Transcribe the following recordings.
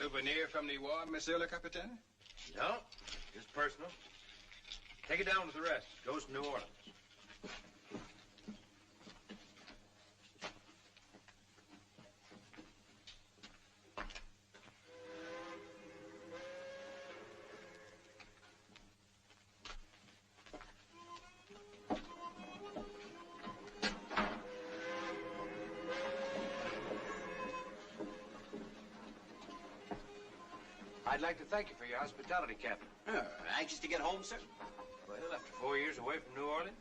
Souvenir from the war, Monsieur le Capitaine? No, just personal. Take it down with the rest. Goes to New Orleans. I'd like to thank you for your hospitality, Captain. Anxious to get home, sir? Well, after 4 years away from New Orleans?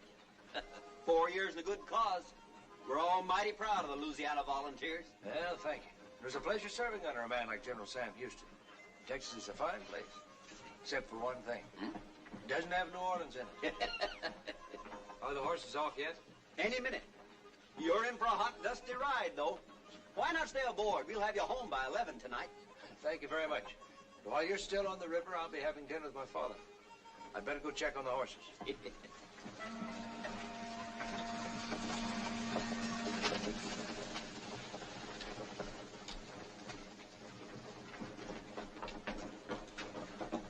4 years in a good cause. We're all mighty proud of the Louisiana Volunteers. Well, thank you. It was a pleasure serving under a man like General Sam Houston. Texas is a fine place, except for one thing. It doesn't have New Orleans in it. Are the horses off yet? Any minute. You're in for a hot, dusty ride, though. Why not stay aboard? We'll have you home by 11 tonight. Thank you very much. While you're still on the river, I'll be having dinner with my father. I'd better go check on the horses.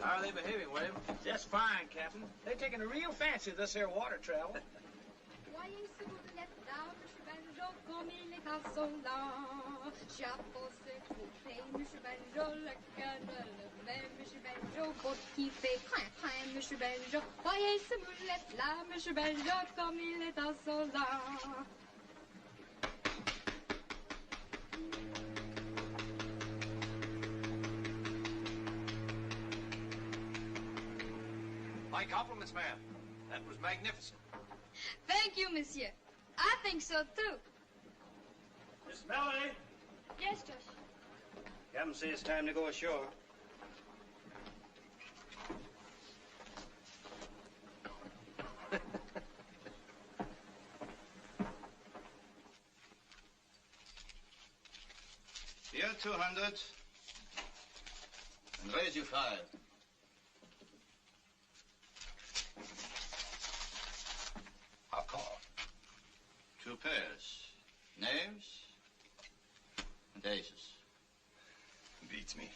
How are they behaving, William? Just fine, Captain. They're taking a real fancy to this here water travel. My compliments, ma'am. That was magnificent. Thank you, monsieur. I think so, too. Miss Melanie? Yes, Josh. Captain says it's time to go ashore. Here, 200. And raise you 5. I'll call. 2 pairs. Knaves and aces. Beats me.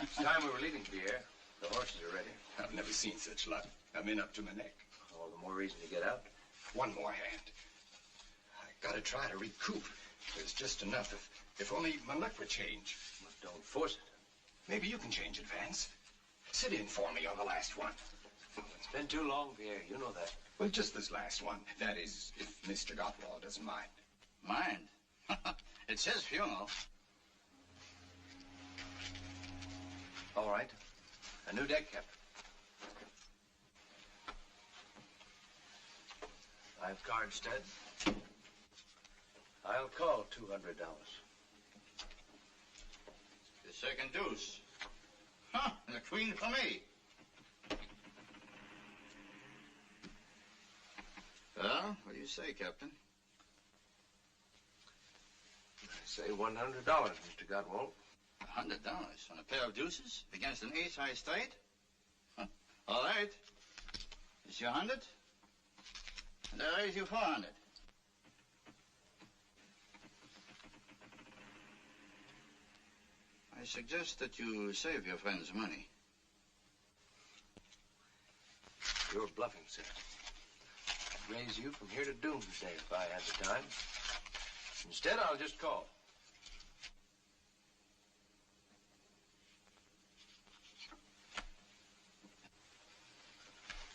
It's time we were leaving, Pierre. The horses are ready. I've never seen such luck. I'm in up to my neck. All the more reason to get out. One more hand. I gotta try to recoup. There's just enough if only my luck would change. But don't force it. Maybe you can change it, Vance. Sit in for me on the last one. It's been too long, Pierre. You know that. Well, just this last one. That is, if Mr. Gottwald doesn't mind. Mind? It's his funeral. All right. A new deck, Captain. I've card stud. I'll call $200. The second deuce. Huh, and a queen for me. Well, what do you say, Captain? I say $100, Mr. Gottwald. $100 on a pair of deuces against an ace-high straight? Huh. All right. It's your 100, and I raise you 400. I suggest that you save your friend's money. You're bluffing, sir. I'd raise you from here to doomsday if I had the time. Instead, I'll just call.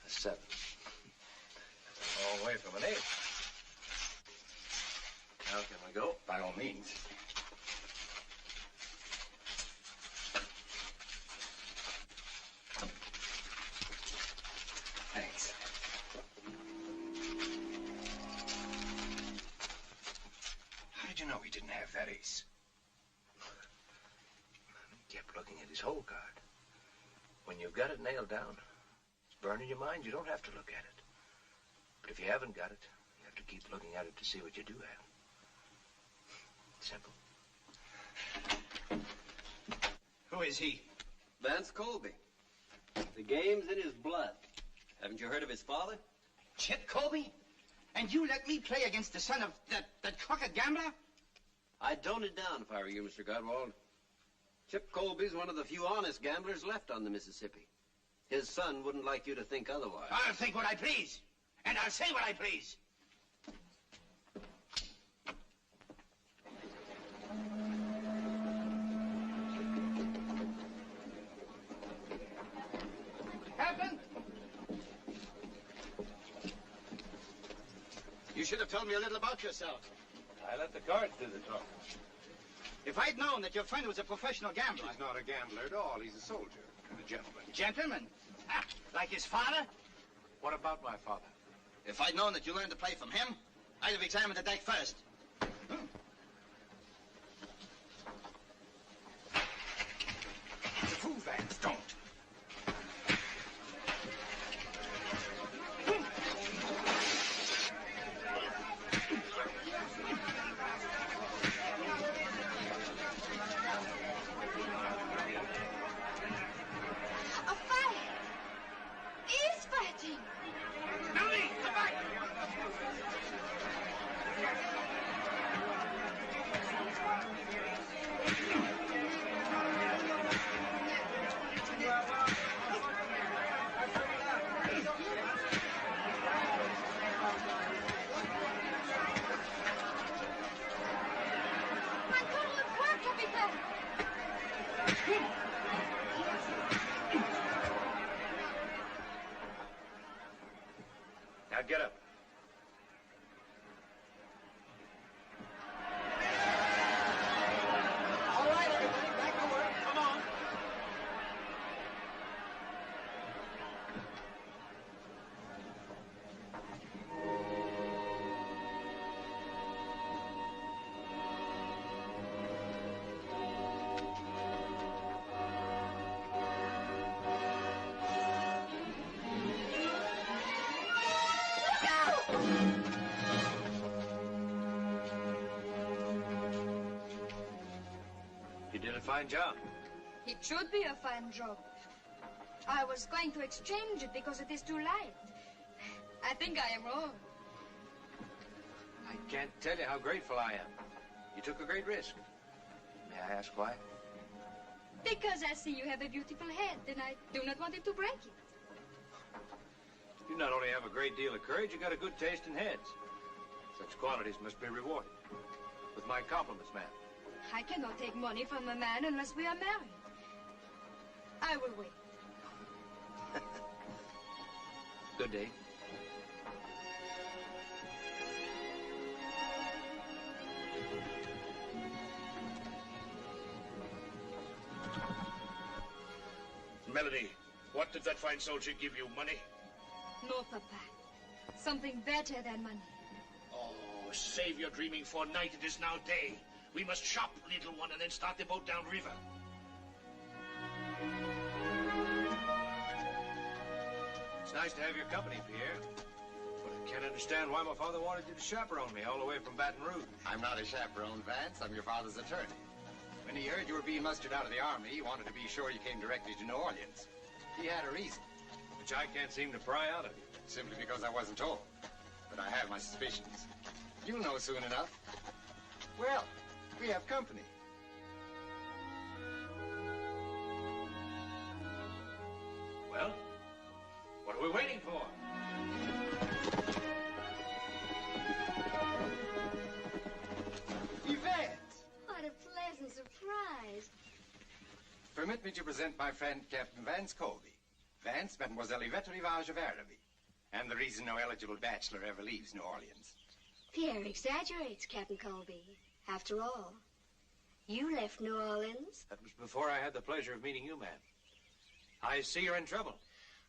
A 7. That's a long way from an 8. Now can we go? By all means. Thanks. How did you know he didn't have that ace? He kept looking at his whole card. When you've got it nailed down, it's burning your mind, you don't have to look at it. But if you haven't got it, you have to keep looking at it to see what you do have. Simple. Who is he? Vance Colby. The game's in his blood. Haven't you heard of his father? Chip Colby? And you let me play against the son of that crooked gambler? I'd tone it down if I were you, Mr. Godwald. Chip Colby's one of the few honest gamblers left on the Mississippi. His son wouldn't like you to think otherwise. I'll think what I please, and I'll say what I please. Captain? You should have told me a little about yourself. I let the cards do the talking. If I'd known that your friend was a professional gambler... He's not a gambler at all. He's a soldier and a gentleman. Gentleman? Ah, like his father? What about my father? If I'd known that you learned to play from him, I'd have examined the deck first. It's a fool, Vance. Don't. Now get up. All right, everybody, back to work. Come on. You did a fine job. It should be a fine job. I was going to exchange it because it is too light. I think I am wrong. I can't tell you how grateful I am. You took a great risk. May I ask why? Because I see you have a beautiful head, and I do not want it to break it. You not only have a great deal of courage, you got a good taste in heads. Such qualities must be rewarded. With my compliments, ma'am. I cannot take money from a man unless we are married. I will wait. Good day. Melody, what did that fine soldier give you? Money? No, Papa. Something better than money. Oh, save your dreaming for night. It is now day. We must shop, little one, and then start the boat down river. It's nice to have your company, Pierre. But I can't understand why my father wanted you to chaperone me all the way from Baton Rouge. I'm not a chaperone, Vance. I'm your father's attorney. When he heard you were being mustered out of the army, he wanted to be sure you came directly to New Orleans. He had a reason. Which I can't seem to pry out of you. Simply because I wasn't told. But I have my suspicions. You'll know soon enough. Well, we have company. Well, what are we waiting for? Yvette! What a pleasant surprise. Permit me to present my friend, Captain Vance Colby. Vance, Mademoiselle Yvette Rivage of Araby. And the reason no eligible bachelor ever leaves New Orleans. Pierre exaggerates, Captain Colby. After all, you left New Orleans. That was before I had the pleasure of meeting you, ma'am. I see you're in trouble.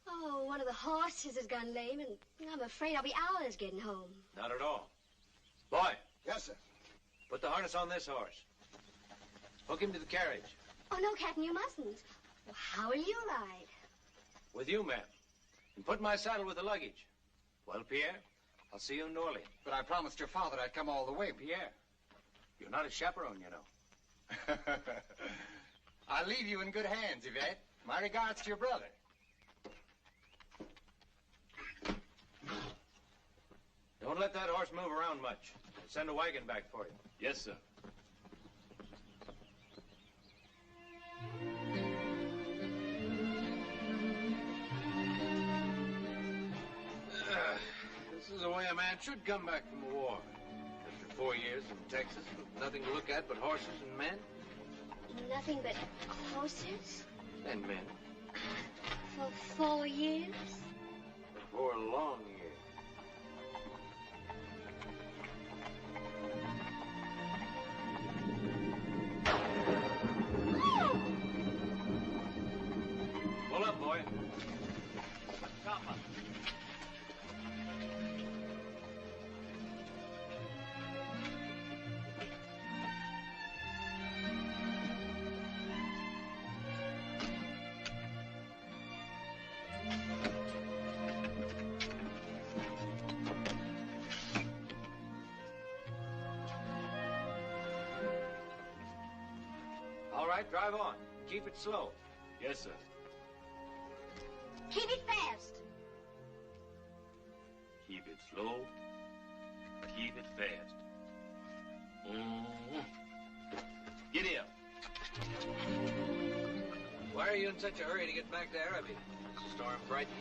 Oh, one of the horses has gone lame, and I'm afraid I'll be hours getting home. Not at all. Boy. Yes, sir. Put the harness on this horse. Hook him to the carriage. Oh, no, Captain, you mustn't. Well, how will you ride? With you, ma'am. And put my saddle with the luggage. Well, Pierre, I'll see you in New Orleans. But I promised your father I'd come all the way. Pierre, you're not a chaperone, you know. I'll leave you in good hands, Yvette. My regards to your brother. Don't let that horse move around much. I'll send a wagon back for you. Yes, sir. should come back from the war. After 4 years in Texas with nothing to look at but horses and men. Nothing but horses? And men. For 4 years? For 4 long years. Pull up, boy. Stop up. All right, drive on. Keep it slow. Yes, sir. Keep it fast. Keep it slow. Keep it fast. Get here. Why are you in such a hurry to get back to Araby? Is the storm frightening?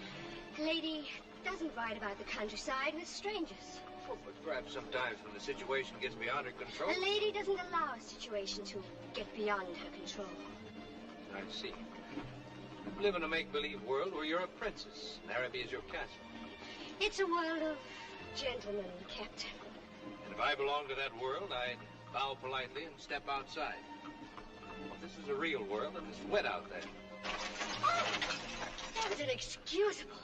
A lady doesn't ride about the countryside with strangers. Oh, but perhaps sometimes when the situation gets beyond her control. A lady doesn't allow a situation to get beyond her control. I see. You live in a make-believe world where you're a princess, and Araby is your castle. It's a world of gentlemen, Captain. And if I belong to that world, I bow politely and step outside. Well, this is a real world, and it's wet out there. Oh, that was inexcusable.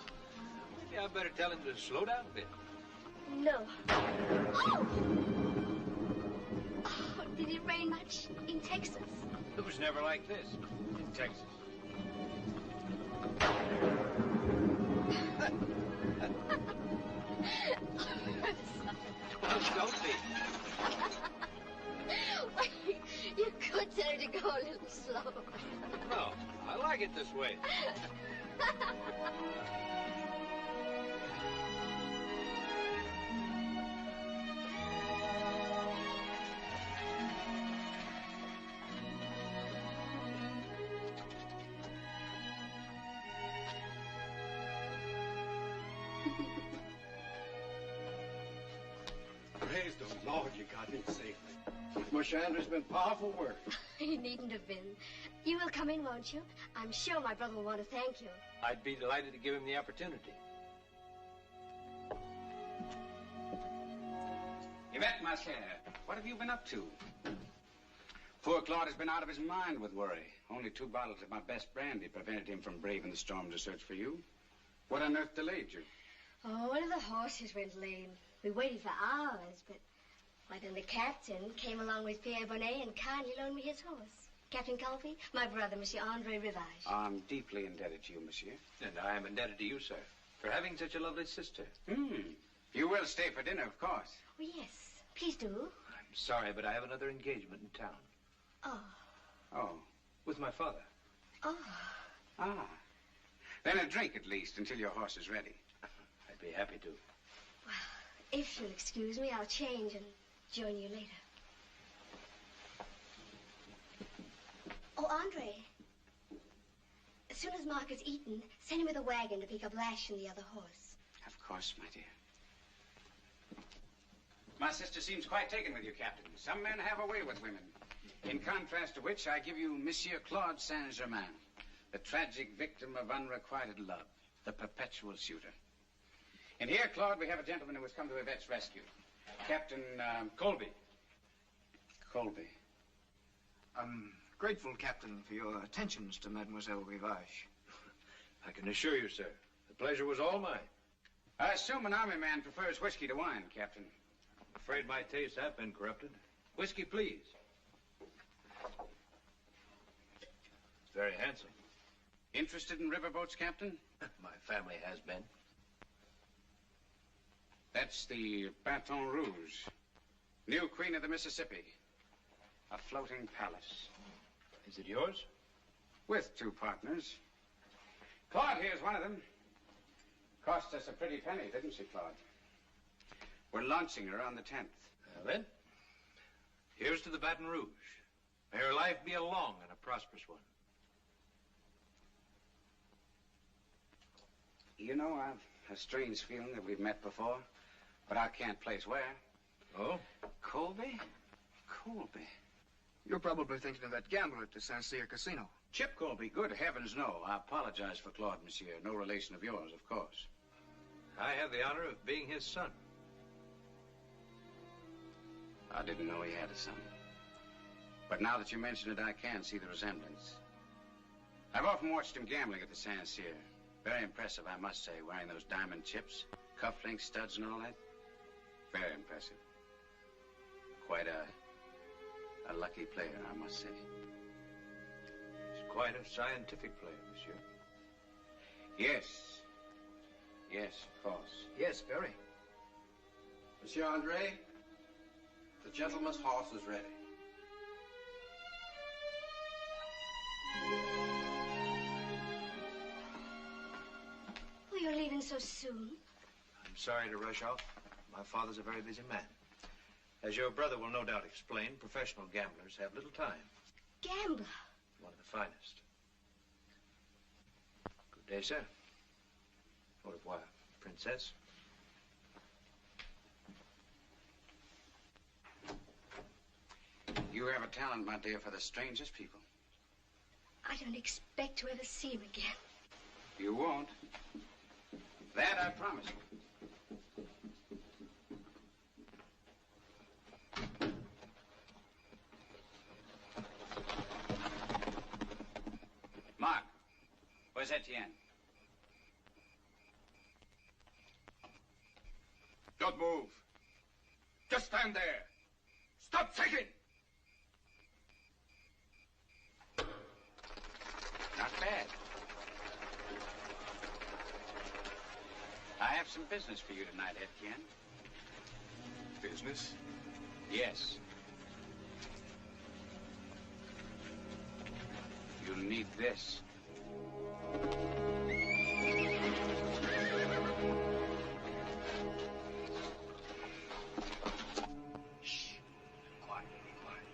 Maybe I better tell him to slow down a bit. No. Oh! Oh, did it rain much in Texas? It was never like this in Texas. Don't be. You could tell her to go a little slow. No, I like it this way. Praise the Lord you got me safely. Mushandra's been powerful work. He needn't have been. You will come in, won't you? I'm sure my brother will want to thank you. I'd be delighted to give him the opportunity. Yvette, ma chère, what have you been up to? Poor Claude has been out of his mind with worry. Only 2 bottles of my best brandy prevented him from braving the storm to search for you. What on earth delayed you? Oh, one of the horses went lame. We waited for hours, but then the captain came along with Pierre Bonnet and kindly loaned me his horse. Captain Colby, my brother, Monsieur Andre Rivage. I'm deeply indebted to you, monsieur. And I am indebted to you, sir, for having such a lovely sister. You will stay for dinner, of course. Oh, yes. Please do. I'm sorry, but I have another engagement in town. Oh. Oh. With my father. Oh. Ah. Then a drink, at least, until your horse is ready. I'd be happy to. Well, if you'll excuse me, I'll change and join you later. Oh, Andre. As soon as Mark has eaten, send him with a wagon to pick up Lash and the other horse. Of course, my dear. My sister seems quite taken with you, Captain. Some men have a way with women. In contrast to which, I give you Monsieur Claude Saint-Germain, the tragic victim of unrequited love, the perpetual suitor. And here, Claude, we have a gentleman who has come to Yvette's rescue. Captain, Colby. Colby. I'm grateful, Captain, for your attentions to Mademoiselle Rivage. I can assure you, sir, the pleasure was all mine. I assume an army man prefers whiskey to wine, Captain. I'm afraid my tastes have been corrupted. Whiskey, please. It's very handsome. Interested in riverboats, Captain? My family has been. That's the Baton Rouge, new queen of the Mississippi. A floating palace. Is it yours? With 2 partners. Claude here's one of them. Cost us a pretty penny, didn't she, Claude? We're launching her on the 10th. Well, then, here's to the Baton Rouge. May her life be a long and a prosperous one. You know, I've a strange feeling that we've met before. But I can't place where. Oh? Colby? Colby. You're probably thinking of that gambler at the Saint Cyr Casino. Chip Colby? Good heavens, no. I apologize for Claude, monsieur. No relation of yours, of course. I have the honor of being his son. I didn't know he had a son. But now that you mention it, I can see the resemblance. I've often watched him gambling at the Saint Cyr. Very impressive, I must say, wearing those diamond chips, cufflinks, studs, and all that. Very impressive. Quite a lucky player, I must say. He's quite a scientific player, monsieur. Yes. Yes, of course. Yes, very. Monsieur Andre, the gentleman's horse is ready. Oh, you're leaving so soon. I'm sorry to rush off. My father's a very busy man. As your brother will no doubt explain, professional gamblers have little time. Gambler? One of the finest. Good day, sir. Au revoir, princess. You have a talent, my dear, for the strangest people. I don't expect to ever see him again. You won't. That I promise you. Mark, where's Etienne? Don't move. Just stand there. Stop shaking. Not bad. I have some business for you tonight, Etienne. Business? Yes. You'll need this. Shh. Quiet, quiet.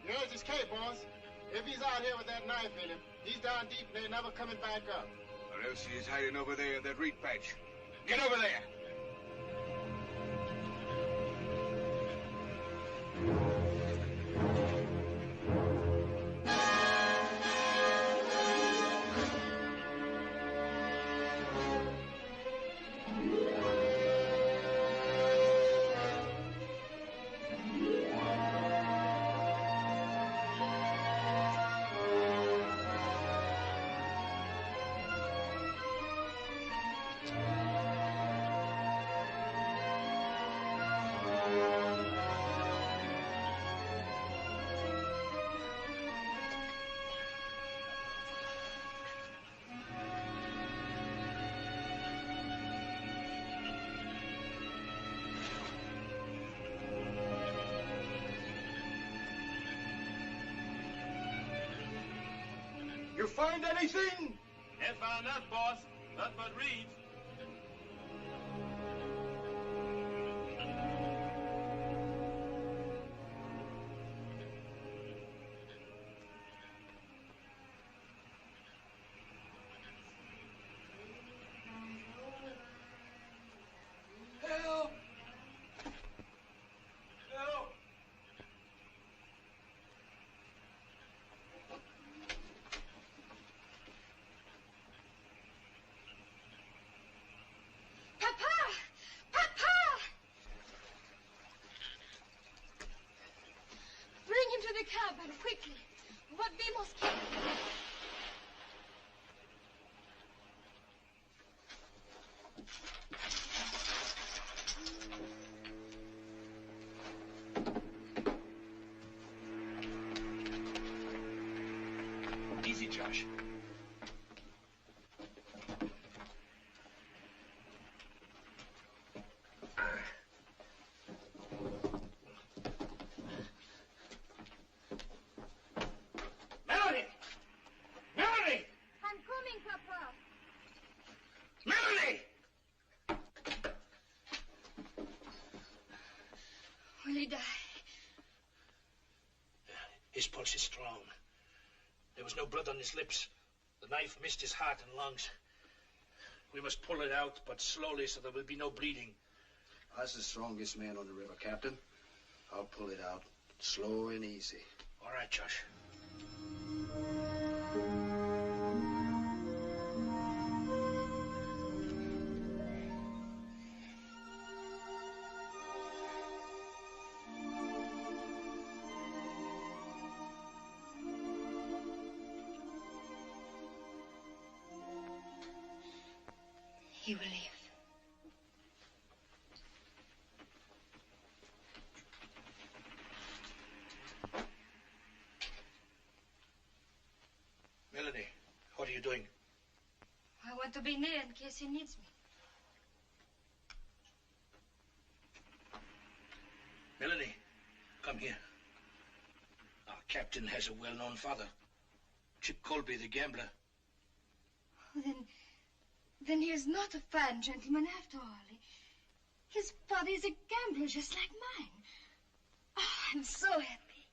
Here's his cape, boss. If he's out here with that knife in him, He's down deep and they're never coming back up. Or else he's hiding over there in that reed patch. Get over there! You find anything? Ain't found nothing, boss. Nothing but reeds. Help! Help! the cabin, quickly. What we must keep. Easy, Josh. Melanie! Melanie! I'm coming, Papa. Melanie! Will he die? His pulse is strong. There was no blood on his lips. The knife missed his heart and lungs. We must pull it out, but slowly, so there will be no bleeding. That's the strongest man on the river, Captain. I'll pull it out, slow and easy. All right, Josh. He will live. Melanie, what are you doing? I want to be near in case he needs me. Melanie, come here. Our captain has a well-known father. Chip Colby, the gambler. Then he is not a fine gentleman after all. His father is a gambler just like mine. Oh, I'm so happy.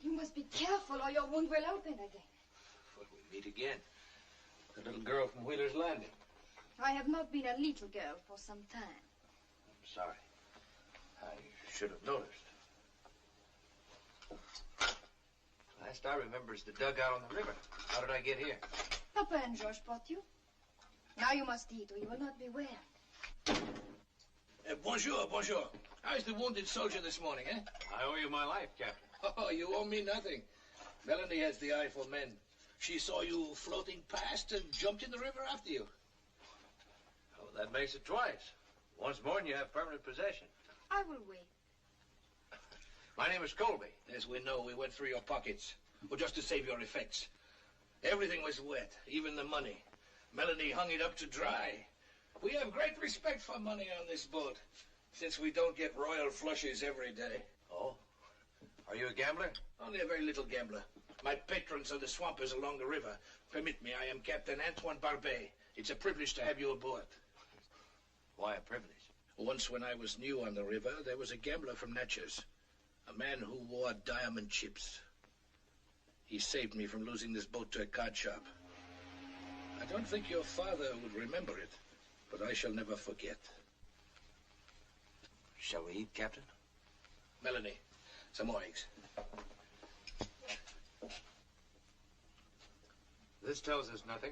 You must be careful or your wound will open again. Well, we meet again. The little girl from Wheeler's Landing. I have not been a little girl for some time. I'm sorry. I should have noticed. Last I remember is the dugout on the river. How did I get here? Papa and George brought you. Now you must eat or you will not be well. Bonjour, bonjour. How's the wounded soldier this morning, eh? I owe you my life, Captain. Oh, you owe me nothing. Melanie has the eye for men. She saw you floating past and jumped in the river after you. Oh, that makes it twice. Once more and you have permanent possession. I will wait. My name is Colby. Yes, we know. We went through your pockets. Well, just to save your effects. Everything was wet, even the money. Melanie hung it up to dry. We have great respect for money on this boat, since we don't get royal flushes every day. Oh? Are you a gambler? Only a very little gambler. My patrons are the swampers along the river. Permit me, I am Captain Antoine Barbet, It's a privilege to have you aboard. Why a privilege? Once when I was new on the river, there was a gambler from Natche's, a man who wore diamond chips. He saved me from losing this boat to a card shop. I don't think your father would remember it, but I shall never forget. Shall we eat, Captain? Melanie, some more eggs. This tells us nothing,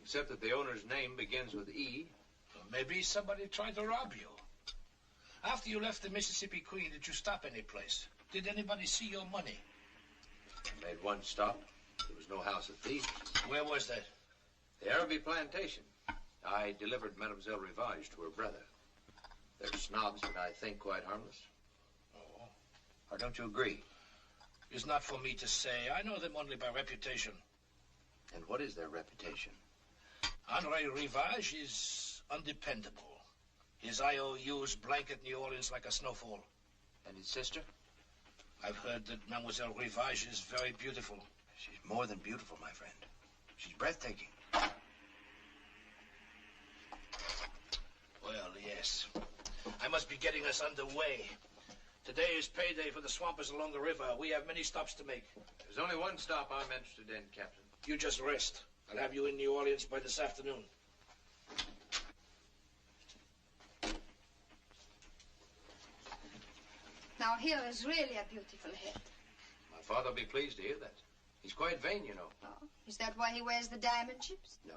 except that the owner's name begins with E. Maybe somebody tried to rob you. After you left the Mississippi Queen, did you stop any place? Did anybody see your money? I made one stop. There was no house of thieves. Where was that? The Araby plantation. I delivered Mademoiselle Rivage to her brother. They're snobs, but I think quite harmless. Oh. Or don't you agree? It's not for me to say. I know them only by reputation. And what is their reputation? Andre Rivage is undependable. His IOUs blanket New Orleans like a snowfall. And his sister? I've heard that Mademoiselle Rivage is very beautiful. She's more than beautiful, my friend. She's breathtaking. Well, yes. I must be getting us underway. Today is payday for the swampers along the river. We have many stops to make. There's only one stop I'm interested in, Captain. You just rest. I'll have you in New Orleans by this afternoon. Now, here is really a beautiful head. My father will be pleased to hear that. He's quite vain, you know. Oh, is that why he wears the diamond chips? No.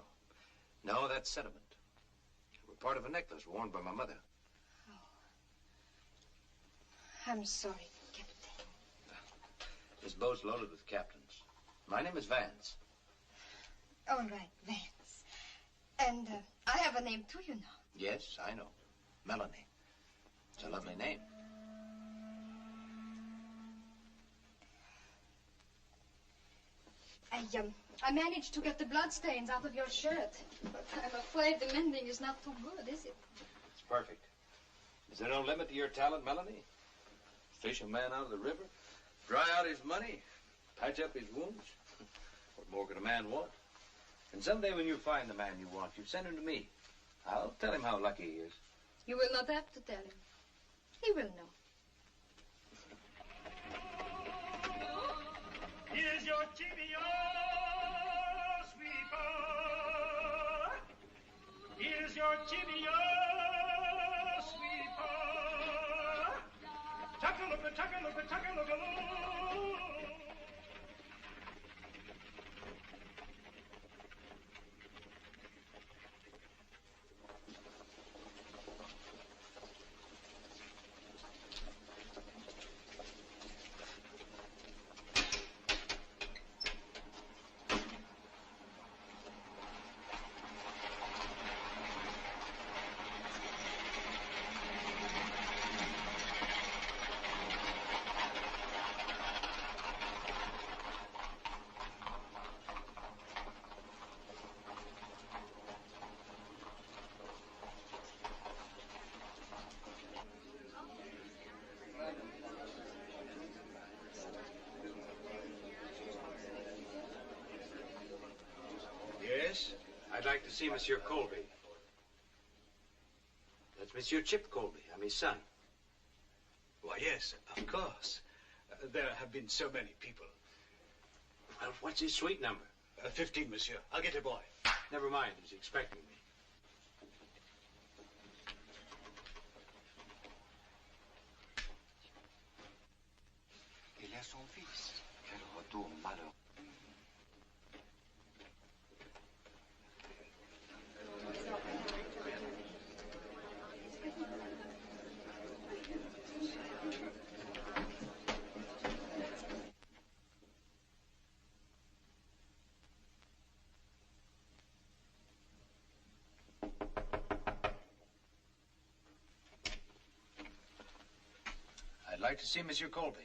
No, that's sentiment. They were part of a necklace worn by my mother. Oh. I'm sorry, Captain. This boat's loaded with captains. My name is Vance. All right, Vance. And I have a name too, you know. Yes, I know. Melanie. It's a lovely name. I managed to get the bloodstains out of your shirt, but I'm afraid the mending is not too good, is it? It's perfect. Is there no limit to your talent, Melanie? Fish a man out of the river, dry out his money, patch up his wounds. What more could a man want? And someday when you find the man you want, you send him to me. I'll tell him how lucky he is. You will not have to tell him. He will know. Here's your Jimmy, oh, sweetheart. Here's your Jimmy, oh, sweetheart. Tuck-a-look-a, tuck-a-look-a, tuck-a-look-a-loo. Yes? I'd like to see Monsieur Colby. That's Monsieur Chip Colby. I'm his son. Why, yes, of course. There have been so many people. Well, what's his suite number? 15, monsieur. I'll get a boy. Never mind. He's expecting me. Il est son fils. Quel retour malheureux. I'd like to see Monsieur Colby.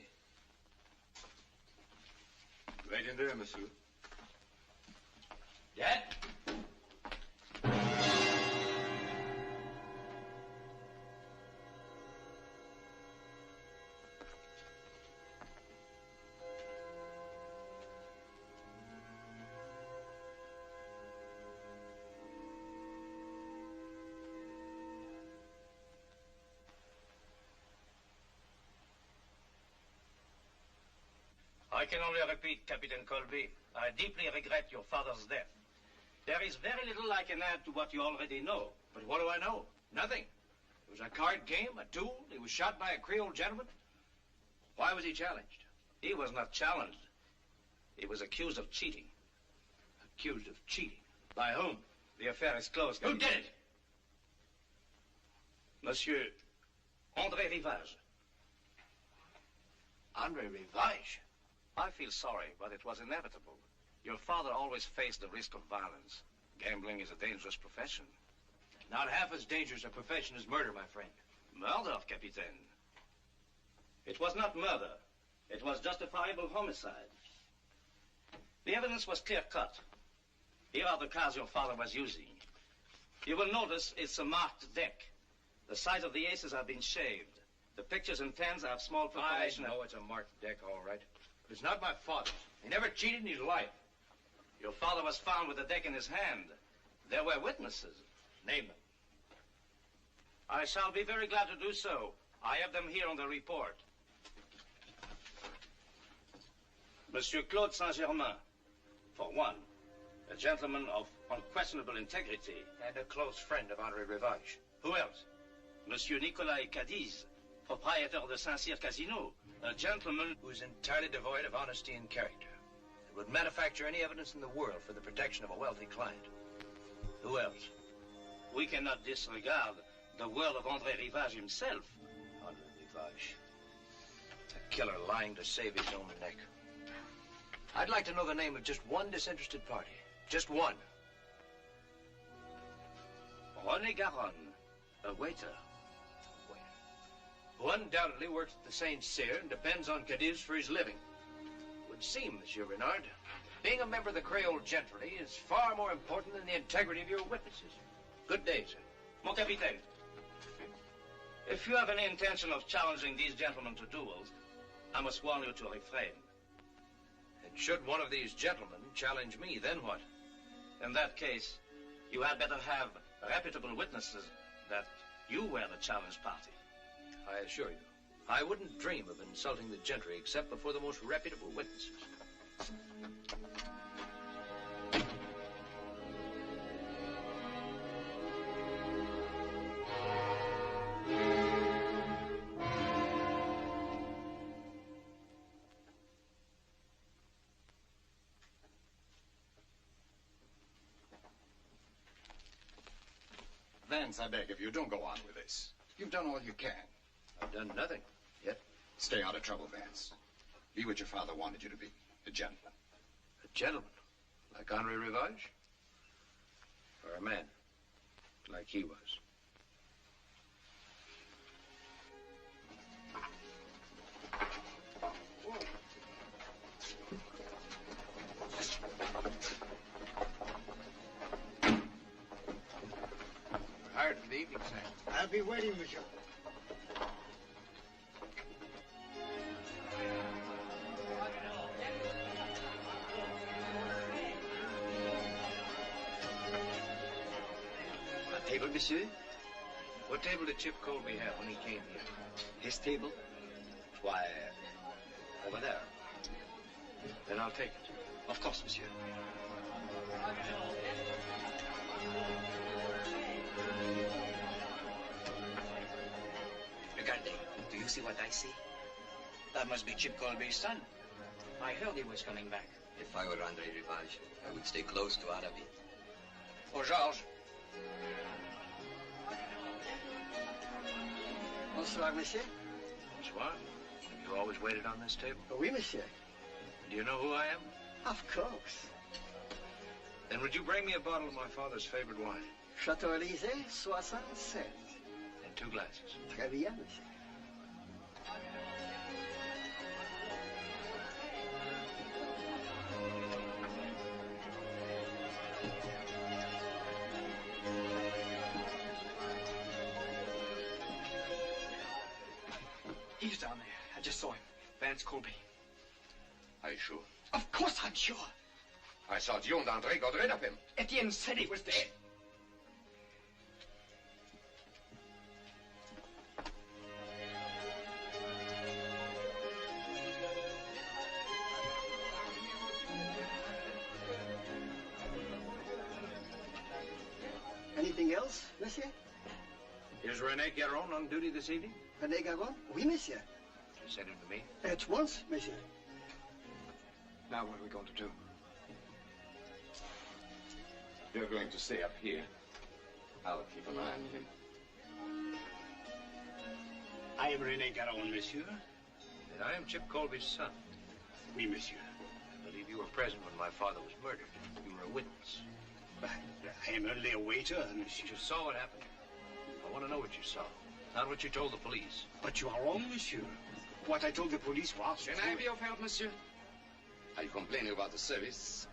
Right in there, monsieur. Dad? I can only repeat, Captain Colby, I deeply regret your father's death. There is very little I can add to what you already know. But what do I know? Nothing. It was a card game, a duel. He was shot by a Creole gentleman. Why was he challenged? He was not challenged. He was accused of cheating. Accused of cheating? By whom? The affair is closed. Who did it? Monsieur André Rivage. André Rivage? I feel sorry, but it was inevitable. Your father always faced the risk of violence. Gambling is a dangerous profession. Not half as dangerous a profession as murder, my friend. Murder, Capitaine. It was not murder. It was justifiable homicide. The evidence was clear-cut. Here are the cards your father was using. You will notice it's a marked deck. The sides of the aces have been shaved. The pictures and tens have small perforation. I know it's a marked deck, all right. But it's not my father's. He never cheated in his life. Your father was found with the deck in his hand. There were witnesses. Name them. I shall be very glad to do so. I have them here on the report. Monsieur Claude Saint-Germain, for one, a gentleman of unquestionable integrity. And a close friend of André Rivage. Who else? Monsieur Nicolas Cadiz, proprietor de Saint-Cyr Casino, a gentleman who is entirely devoid of honesty and character. And would manufacture any evidence in the world for the protection of a wealthy client. Who else? We cannot disregard the word of André Rivage himself. André Rivage. A killer lying to save his own neck. I'd like to know the name of just one disinterested party. Just one. René Garonne, a waiter. Who undoubtedly works at the Saint-Cyr and depends on Cadiz for his living. Would seem, Monsieur Renard, being a member of the Creole gentry is far more important than the integrity of your witnesses. Good day, sir. Mon capitaine, if you have any intention of challenging these gentlemen to duels, I must warn you to refrain. And should one of these gentlemen challenge me, then what? In that case, you had better have reputable witnesses that you were the challenge party. I assure you, I wouldn't dream of insulting the gentry except before the most reputable witnesses. Vance, I beg of you, don't go on with this. You've done all you can. I've done nothing yet. Stay out of trouble, Vance. Be what your father wanted you to be, a gentleman. A gentleman? Like André Rivage? Or a man? Like he was? Hired for the evening, sir. I'll be waiting, monsieur. A table, monsieur? What table did Chip Colby have when he came here? His table? Why, over there. Then I'll take it. Of course, monsieur. Regardez, do you see what I see? That must be Chip Colby's son. I heard he was coming back. If I were André Rivage, I would stay close to Arabi. Oh, Georges. Bonsoir, monsieur. Bonsoir. Have you always waited on this table? Oui, monsieur. Do you know who I am? Of course. Then would you bring me a bottle of my father's favorite wine? Chateau Élysée, 67. And 2 glasses. Très bien, monsieur. He's down there. I just saw him. Vance Colby. Are you sure? Of course I'm sure. I saw Dion d'André got rid of him. Etienne said he was dead. once, monsieur? Is René Garon on duty this evening? René Garon? Oui, monsieur. You sent him to me? At once, monsieur. Now what are we going to do? You're going to stay up here. I'll keep an eye on him. I am René Garon, monsieur. And I am Chip Colby's son. Oui, monsieur. I believe you were present when my father was murdered. You were a witness. I am only a waiter, monsieur. You saw what happened. I want to know what you saw, not what you told the police. But you are wrong, monsieur. What I told the police was... Can I be of help, monsieur? Are you complaining about the service?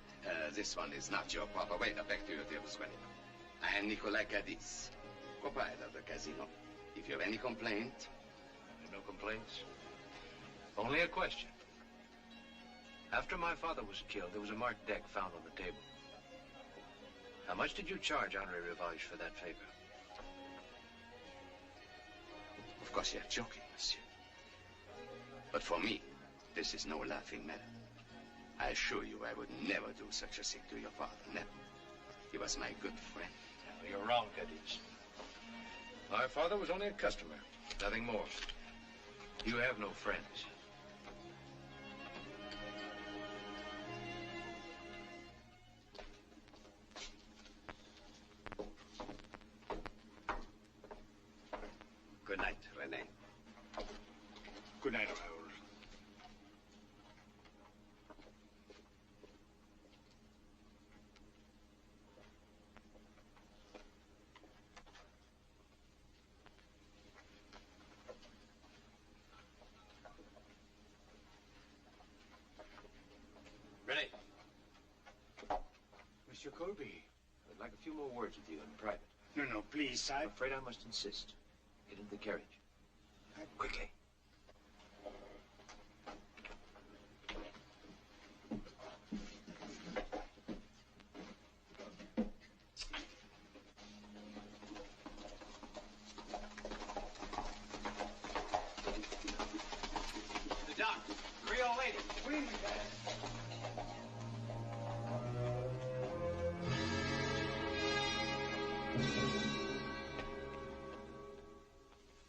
This one is not your proper way. Back to your tables, René. I am Nicolas Cadiz, proprietor of the casino. If you have any complaint... No complaints? Only a question. After my father was killed, there was a marked deck found on the table. How much did you charge Henri Rivage for that favor? Of course, you're joking, monsieur. But for me, this is no laughing matter. I assure you I would never do such a thing to your father, never. He was my good friend. No, you're wrong, Cadiz. My father was only a customer, nothing more. You have no friends. Good night, René. Good night, Raoul. René. Monsieur Colby. I'd like a few more words with you in private. No, please, I'm afraid I must insist. Get into the carriage. Quickly. The doc, Creole lady. Bring me that.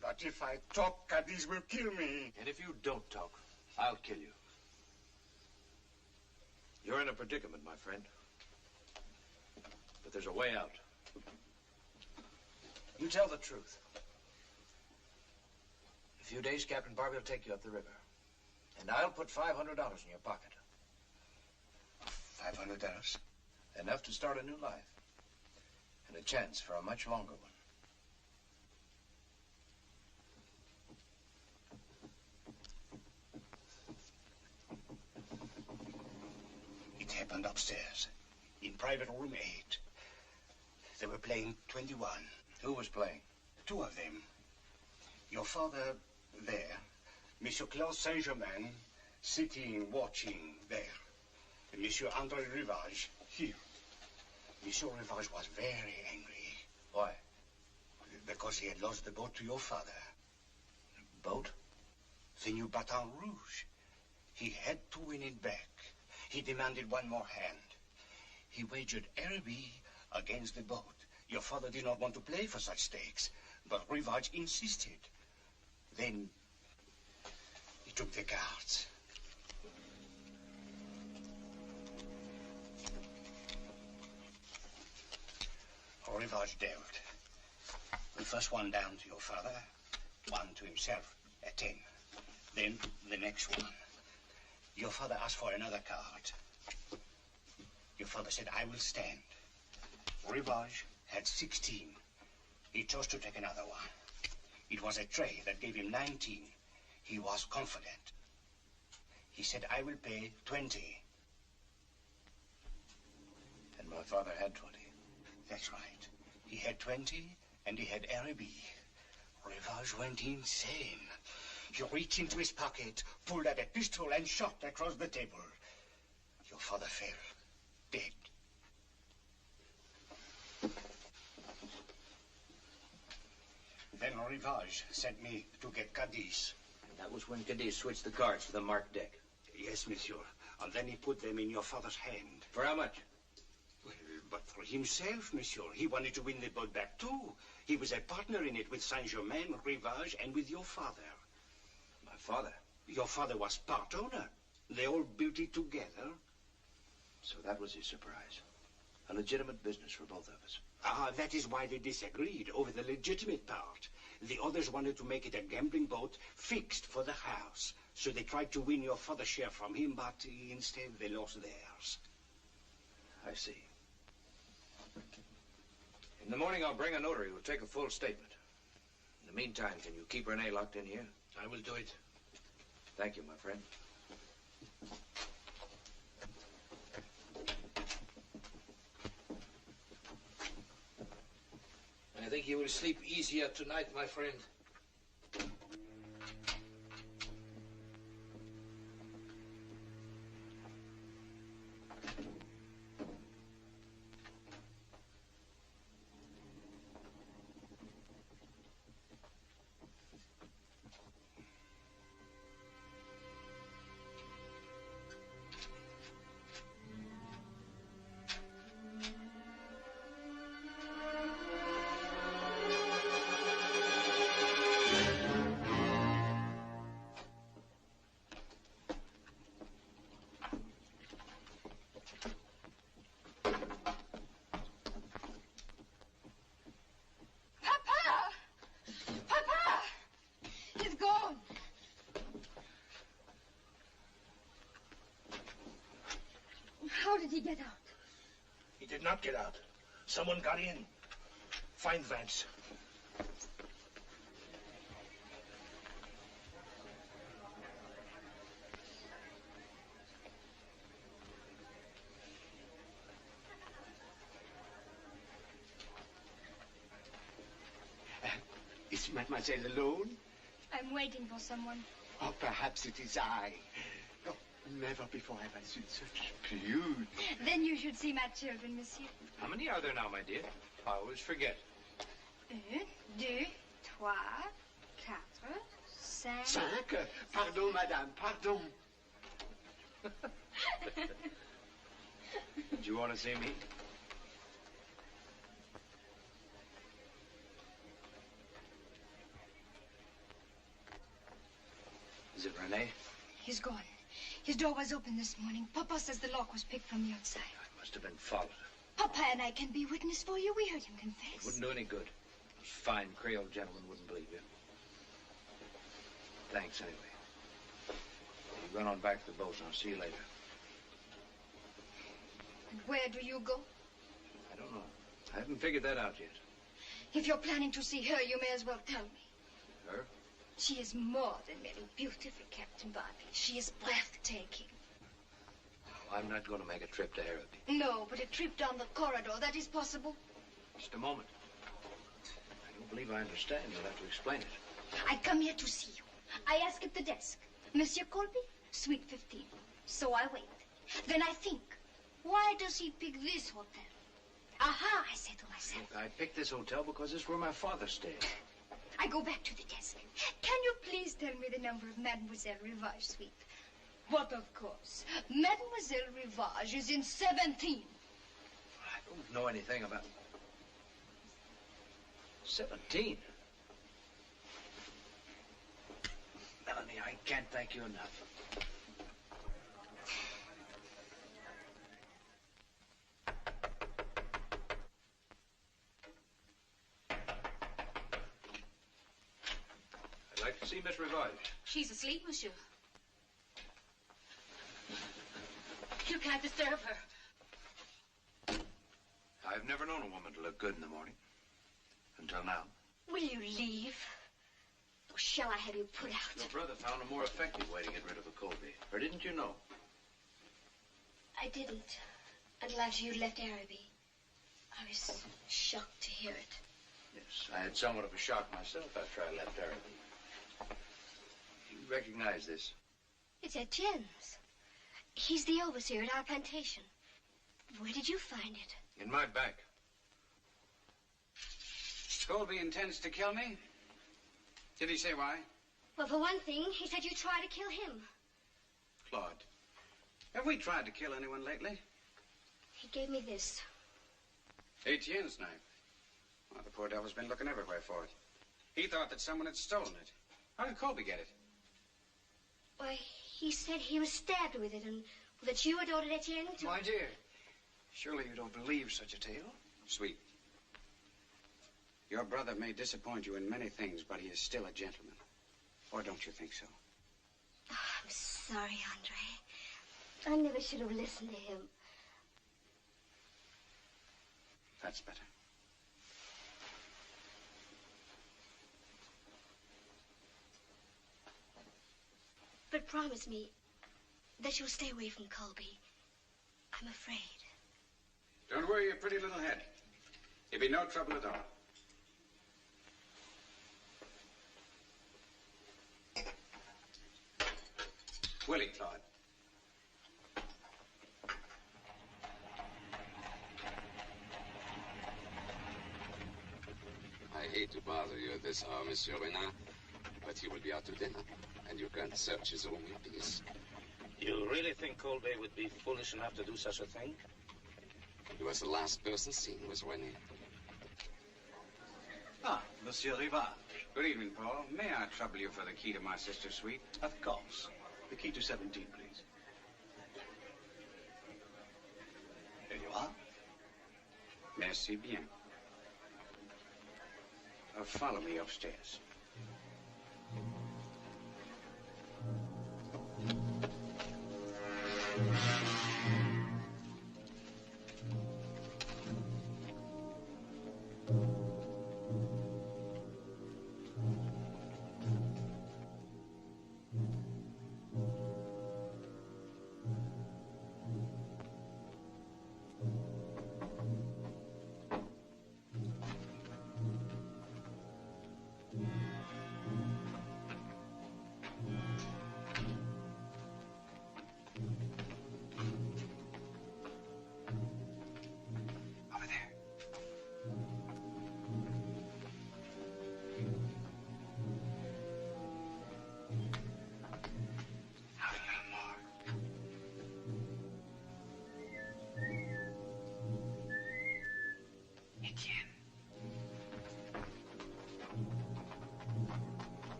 But if I talk, Cadiz will kill me. And if you don't talk, I'll kill you. You're in a predicament, my friend. But there's a way out. You tell the truth. In a few days, Captain Barbie will take you up the river. And I'll put $500 in your pocket. $500? Enough to start a new life. And a chance for a much longer one. It happened upstairs, in private room 8. They were playing 21. Who was playing? 2 of them. Your father there, Monsieur Claude Saint-Germain, sitting, watching there. And Monsieur André Rivage here. Monsieur Rivage was very angry. Why? Because he had lost the boat to your father. Boat? The new Baton Rouge. He had to win it back. He demanded one more hand. He wagered Araby against the boat. Your father did not want to play for such stakes, but Rivage insisted. Then he took the cards. Rivage dealt. The first one down to your father, one to himself, a 10. Then the next one. Your father asked for another card. Your father said, I will stand. Rivage had 16. He chose to take another one. It was a tray that gave him 19. He was confident. He said, I will pay 20. And my father had 20. That's right. He had 20, and he had Araby. Rivage went insane. He reached into his pocket, pulled out a pistol, and shot across the table. Your father fell, dead. Then Rivage sent me to get Cadiz. And that was when Cadiz switched the cards to the marked deck. Yes, monsieur. And then he put them in your father's hand. For how much? Well, But for himself, monsieur. He wanted to win the boat back, too. He was a partner in it with Saint-Germain, Rivage, and with your father. My father? Your father was part owner. They all built it together. So that was his surprise. A legitimate business for both of us. That is why they disagreed over the legitimate part. The others wanted to make it a gambling boat fixed for the house. So they tried to win your father's share from him, but instead they lost theirs. I see. In the morning, I'll bring a notary who'll take a full statement. In the meantime, can you keep Renee locked in here? I will do it. Thank you, my friend. I think you will sleep easier tonight, my friend. How did he get out? He did not get out. Someone got in. Find Vance. Is Mademoiselle alone? I'm waiting for someone. Oh, perhaps it is I. Oh, never before have I seen such beauty. Then you should see my children, monsieur. How many are there now, my dear? I always forget. 1, 2, 3, 4, 5. 5? Pardon, madame, pardon. Did you want to see me? Is it Rene? He's gone. His door was open this morning. Papa says the lock was picked from the outside. I must have been followed. Papa and I can be witness for you. We heard him confess. It wouldn't do any good. Those fine Creole gentlemen wouldn't believe you. Thanks, anyway. You run on back to the boat, and I'll see you later. And where do you go? I don't know. I haven't figured that out yet. If you're planning to see her, you may as well tell me. Her? She is more than merely beautiful, Captain Barbie. She is breathtaking. I'm not going to make a trip to Araby. No, but a trip down the corridor, that is possible. Just a moment. I don't believe I understand. You'll have to explain it. I come here to see you. I ask at the desk, Monsieur Colby, suite 15. So I wait. Then I think, why does he pick this hotel? Aha, I say to myself. Look, I picked this hotel because it's where my father stayed. I go back to the desk. Can you please tell me the number of Mademoiselle Rivage suite? But of course, Mademoiselle Rivage is in 17. I don't know anything about 17. Melanie, I can't thank you enough. I'd like to see Miss Rivage. She's asleep, monsieur. You can't disturb her. I've never known a woman to look good in the morning. Until now. Will you leave? Or shall I have you put out? Your brother found a more effective way to get rid of a Colby. Or didn't you know? I didn't. Until after you left Araby. I was shocked to hear it. Yes, I had somewhat of a shock myself after I left Araby. You recognize this? It's Etienne's. He's the overseer at our plantation. Where did you find it? In my bag. Colby intends to kill me? Did he say why? Well, for one thing, he said you tried to kill him. Claude, have we tried to kill anyone lately? He gave me this. Etienne's knife. Well, the poor devil's been looking everywhere for it. He thought that someone had stolen it. How did Colby get it? Why, he said he was stabbed with it and that you had ordered Etienne to... My dear, surely you don't believe such a tale? Sweet. Your brother may disappoint you in many things, but he is still a gentleman. Or don't you think so? Oh, I'm sorry, Andre. I never should have listened to him. That's better. But promise me that you'll stay away from Colby. I'm afraid. Don't worry your pretty little head. There'll be no trouble at all. Willie, Claude. I hate to bother you at this hour, Monsieur Renard, but he will be out to dinner, and you can't search his room in peace. You really think Colby would be foolish enough to do such a thing? He was the last person seen with Rennie. Ah, Monsieur Rivage. Good evening, Paul. May I trouble you for the key to my sister's suite? Of course. The key to 17, please. Here you are. Merci bien. Follow me upstairs.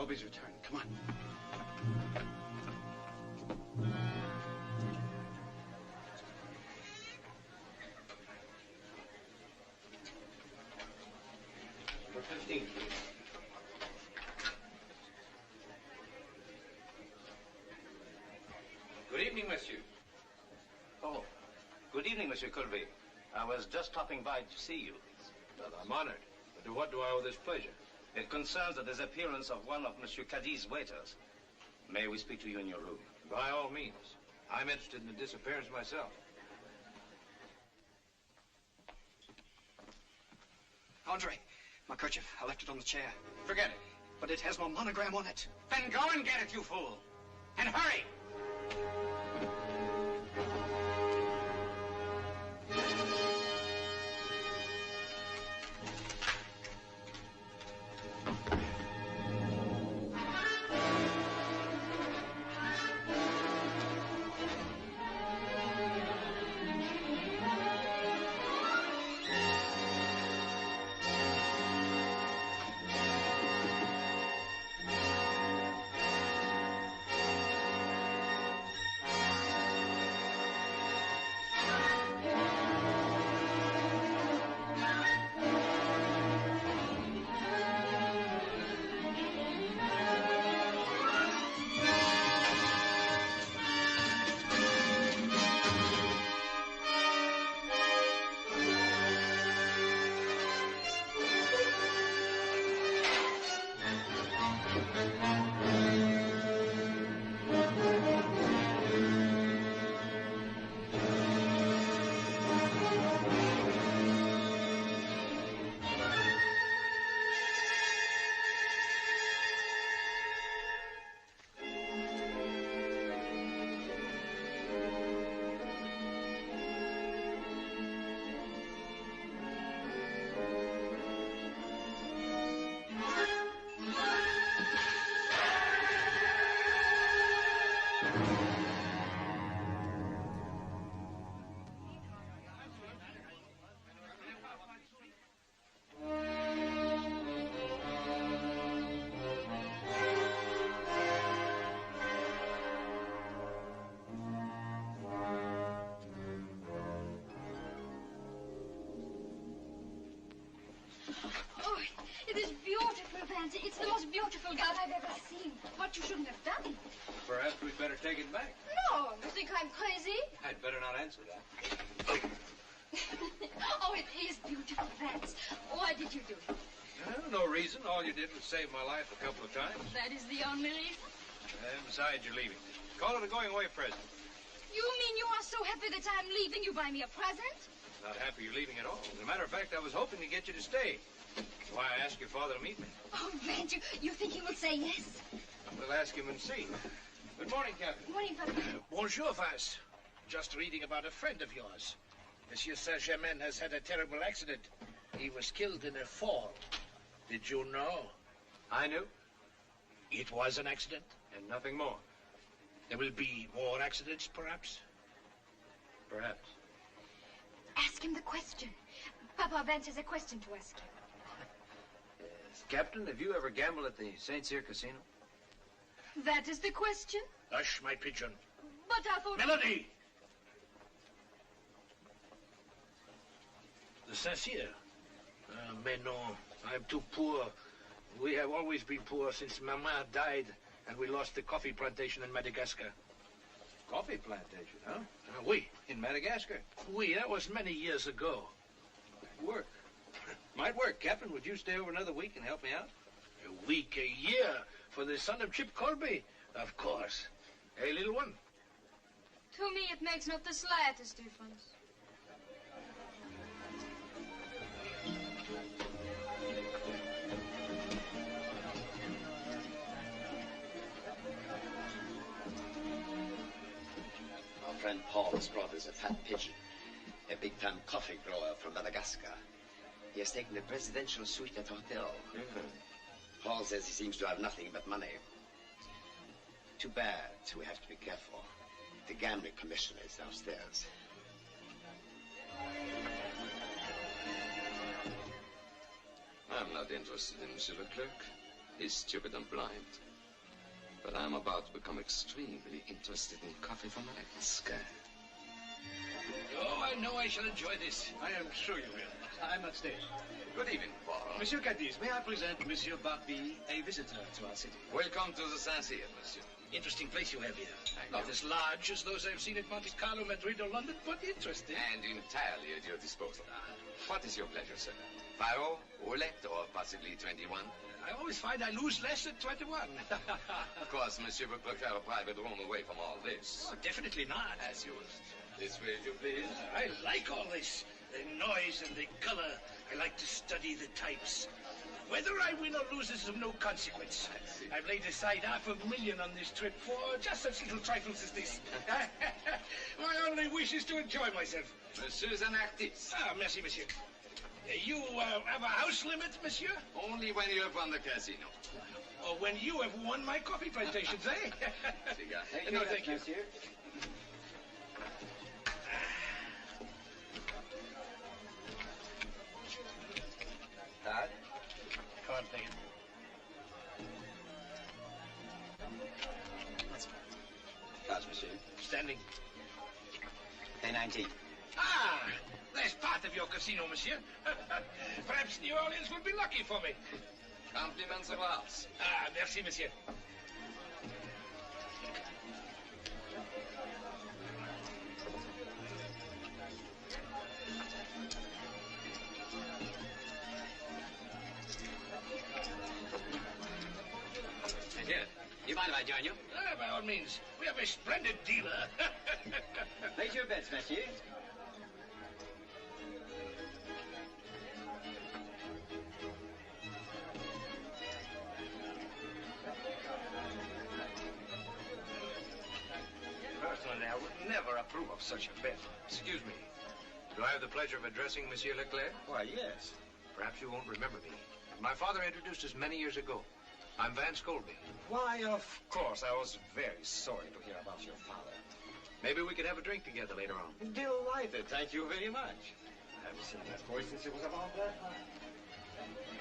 Colby's return. Come on. Number 15, please. Good evening, monsieur. Oh, good evening, Monsieur Colby. I was just stopping by to see you. Well, I'm honored. But to what do I owe this pleasure? It concerns the disappearance of one of Monsieur Caddy's waiters. May we speak to you in your room? By all means. I'm interested in the disappearance myself. Andre, my kerchief. I left it on the chair. Forget it. But it has my monogram on it. Then go and get it, you fool. And hurry. It's the most beautiful gown I've ever seen. What you shouldn't have done. Perhaps we'd better take it back. No, you think I'm crazy? I'd better not answer that. Oh, it is beautiful, Vance. Why did you do it? No reason. All you did was save my life a couple of times. That is the only reason? And besides, you're leaving. Call it a going-away present. You mean you are so happy that I'm leaving, you buy me a present? Not happy you're leaving at all. As a matter of fact, I was hoping to get you to stay. That's why I asked your father to meet me. Oh, Vance, you think he will say yes? We'll ask him and see. Good morning, Captain. Good morning, Papa. Bonjour, Vance. Just reading about a friend of yours. Monsieur Saint-Germain has had a terrible accident. He was killed in a fall. Did you know? I knew. It was an accident? And nothing more. There will be more accidents, perhaps? Perhaps. Ask him the question. Papa, Vance has a question to ask you. Yes. Captain, have you ever gambled at the St. Cyr Casino? That is the question? Hush, my pigeon. But I thought... Melody! The Saint-Cyr. Mais non, I'm too poor. We have always been poor since Mama died and we lost the coffee plantation in Madagascar. Coffee plantation, huh? Oui. In Madagascar? Oui, that was many years ago. Work. Might work. Captain, would you stay over another week and help me out? A week, a year, for the son of Chip Colby? Of course. Hey, little one? To me, it makes not the slightest difference. Our friend Paul has brought us a fat pigeon, a big-time coffee grower from Madagascar. He has taken a presidential suite at the hotel. Paul says he seems to have nothing but money. Too bad, we have to be careful. The gambling commissioner is downstairs. I'm not interested in Monsieur Leclerc. He's stupid and blind. But I'm about to become extremely interested in coffee from Madagascar. Oh, I know I shall enjoy this. I am sure you will. I'm not staying. Good evening, Paul. Monsieur Cadiz, may I present Monsieur Barbie, a visitor to our city? Welcome to the Saint-Cyr, monsieur. Interesting place you have here. Not as large as those I've seen at Monte Carlo, Madrid, or London, but interesting. And entirely at your disposal. What is your pleasure, sir? Faro, roulette, or possibly 21? I always find I lose less at 21. Of course, monsieur would prefer a private room away from all this. Oh, definitely not. As usual. This way, if you please. I like all this. The noise and the color. I like to study the types. Whether I win or lose is of no consequence. I've laid aside $500,000 on this trip for just such little trifles as this. My only wish is to enjoy myself. Monsieur's an artist. Ah, merci, monsieur. You have a house limit, monsieur? Only when you have won the casino. Or when you have won my coffee plantations, eh? Thank you, no, thank you. Monsieur. Dad? Card, please. Cards, monsieur. Standing. Pay 19. Ah! That's part of your casino, monsieur. Perhaps New Orleans will be lucky for me. Compliments of ours. Ah, merci, monsieur. Monsieur, you mind if I join you? Ah, by all means. We have a splendid dealer. Place your bets, monsieur. Personally, I would never approve of such a bet. Excuse me. Do I have the pleasure of addressing Monsieur Leclerc? Why, yes. Perhaps you won't remember me. My father introduced us many years ago. I'm Vance Colby. Why, of course. I was very sorry to hear about your father. Maybe we could have a drink together later on. Delighted. Thank you very much. I haven't seen that boy since it was about that time.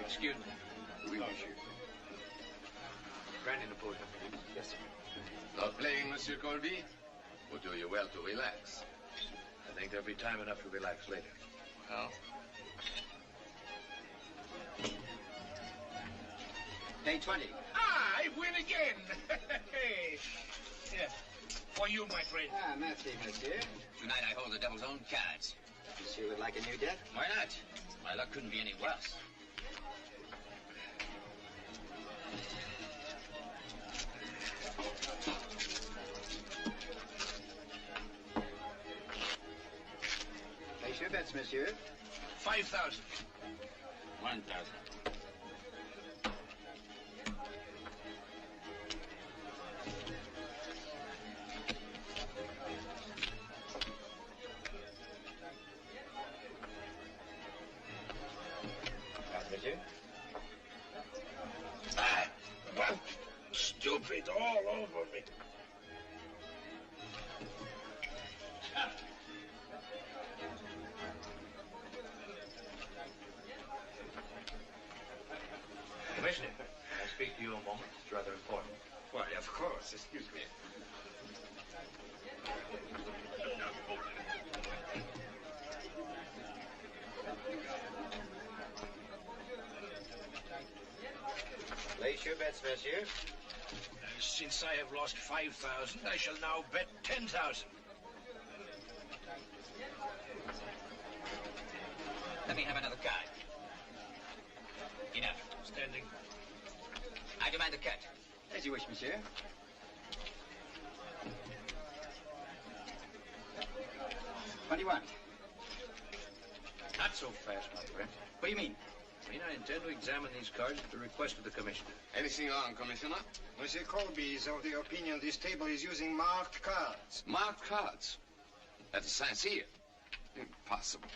Excuse me. Oui, monsieur. Brandy Napoleon. Yes, sir. Not playing, Monsieur Colby? Would do you well to relax. I think there'll be time enough to relax later. Well? Pay 20. I win again. Yeah. For you, my friend. Ah, merci, monsieur. Tonight I hold the devil's own cards. Monsieur would like a new deck? Why not? My luck couldn't be any worse. Place your bets, monsieur. 5,000. 1,000. Stupid all over me. Commissioner, can I speak to you a moment? It's rather important. Why, of course. Excuse me. Place your bets, monsieur. Since I have lost 5,000, I shall now bet 10,000. Let me have another card. Enough. Standing. I demand a cut. As you wish, monsieur. What do you want? Not so fast, my friend. What do you mean? I mean, I intend to examine these cards at the request of the commissioner. Anything wrong, Commissioner? Monsieur Colby is of the opinion this table is using marked cards. Marked cards? That is sincere. Impossible.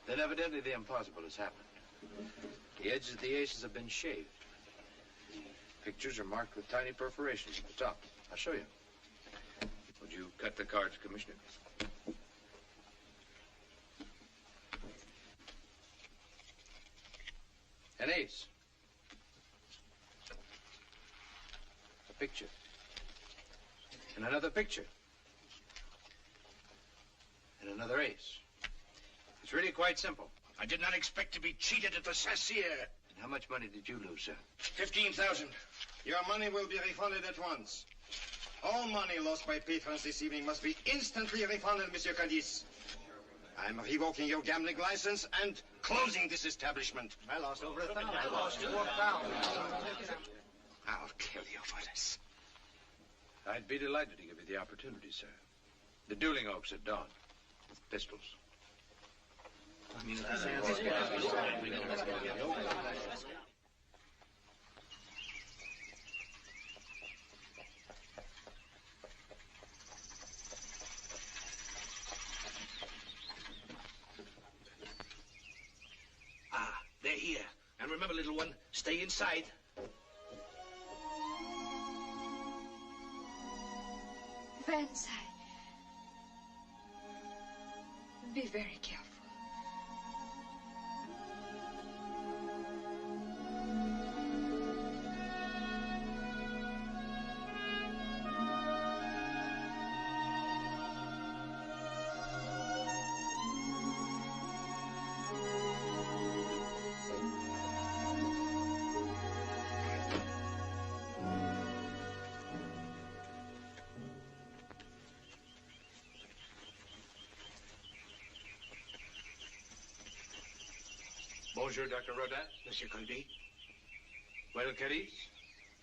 Then evidently the impossible has happened. The edges of the aces have been shaved. Pictures are marked with tiny perforations at the top. I'll show you. Would you cut the cards, Commissioner? An ace. A picture. And another picture. And another ace. It's really quite simple. I did not expect to be cheated at the Sassier. And how much money did you lose, sir? 15,000. Your money will be refunded at once. All money lost by patrons this evening must be instantly refunded, Monsieur Cadiz. I'm revoking your gambling license and closing this establishment. I lost over 1,000. I lost 4,000. I'll kill you for this. I'd be delighted to give you the opportunity, sir. The dueling oaks at dawn. With pistols. They're here. And remember, little one, stay inside. Vance, be very careful. Bonjour, Dr. Rodin. Monsieur Colby. Well, Cadiz,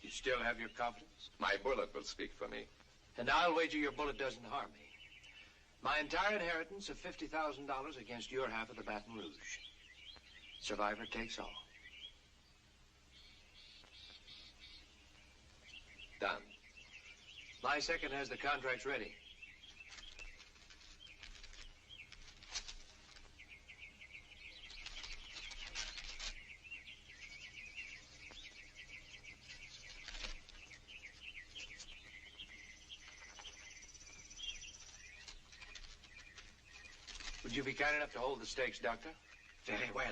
you still have your confidence? My bullet will speak for me. And I'll wager your bullet doesn't harm me. My entire inheritance of $50,000 against your half of the Baton Rouge. Survivor takes all. Done. My second has the contracts ready. Would you be kind enough to hold the stakes, Doctor? Very well.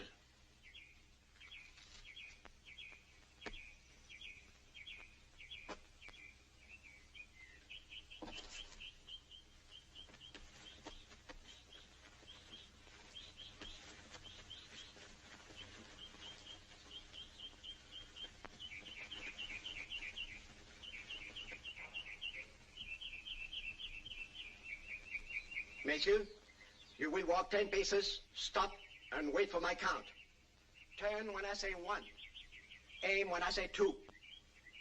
Messieurs, you will walk 10 paces, stop, and wait for my count. Turn when I say 1. Aim when I say 2.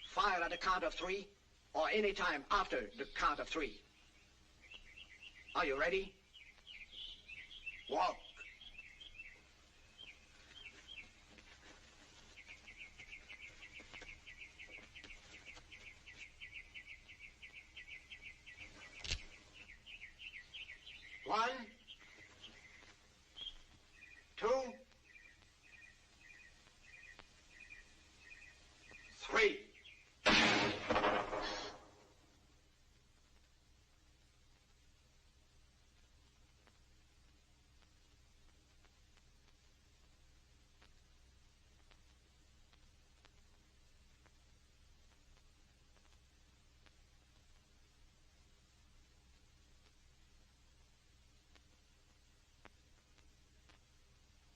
Fire at the count of 3, or any time after the count of 3. Are you ready? Walk. One, 2, 3.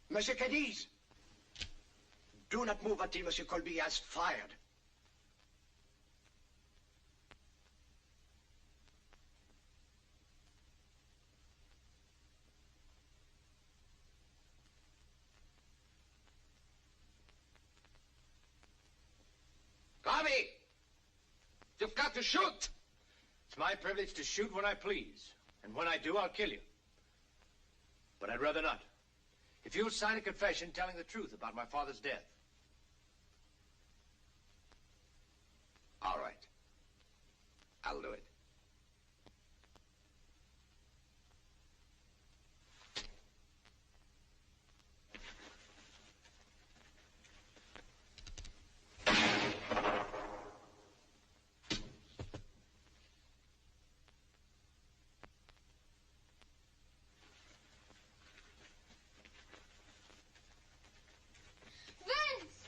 Monsieur Cadiz, do not move until Monsieur Colby has fired. Colby! You've got to shoot! It's my privilege to shoot when I please. And when I do, I'll kill you. But I'd rather not. If you'll sign a confession telling the truth about my father's death. All right. I'll do it.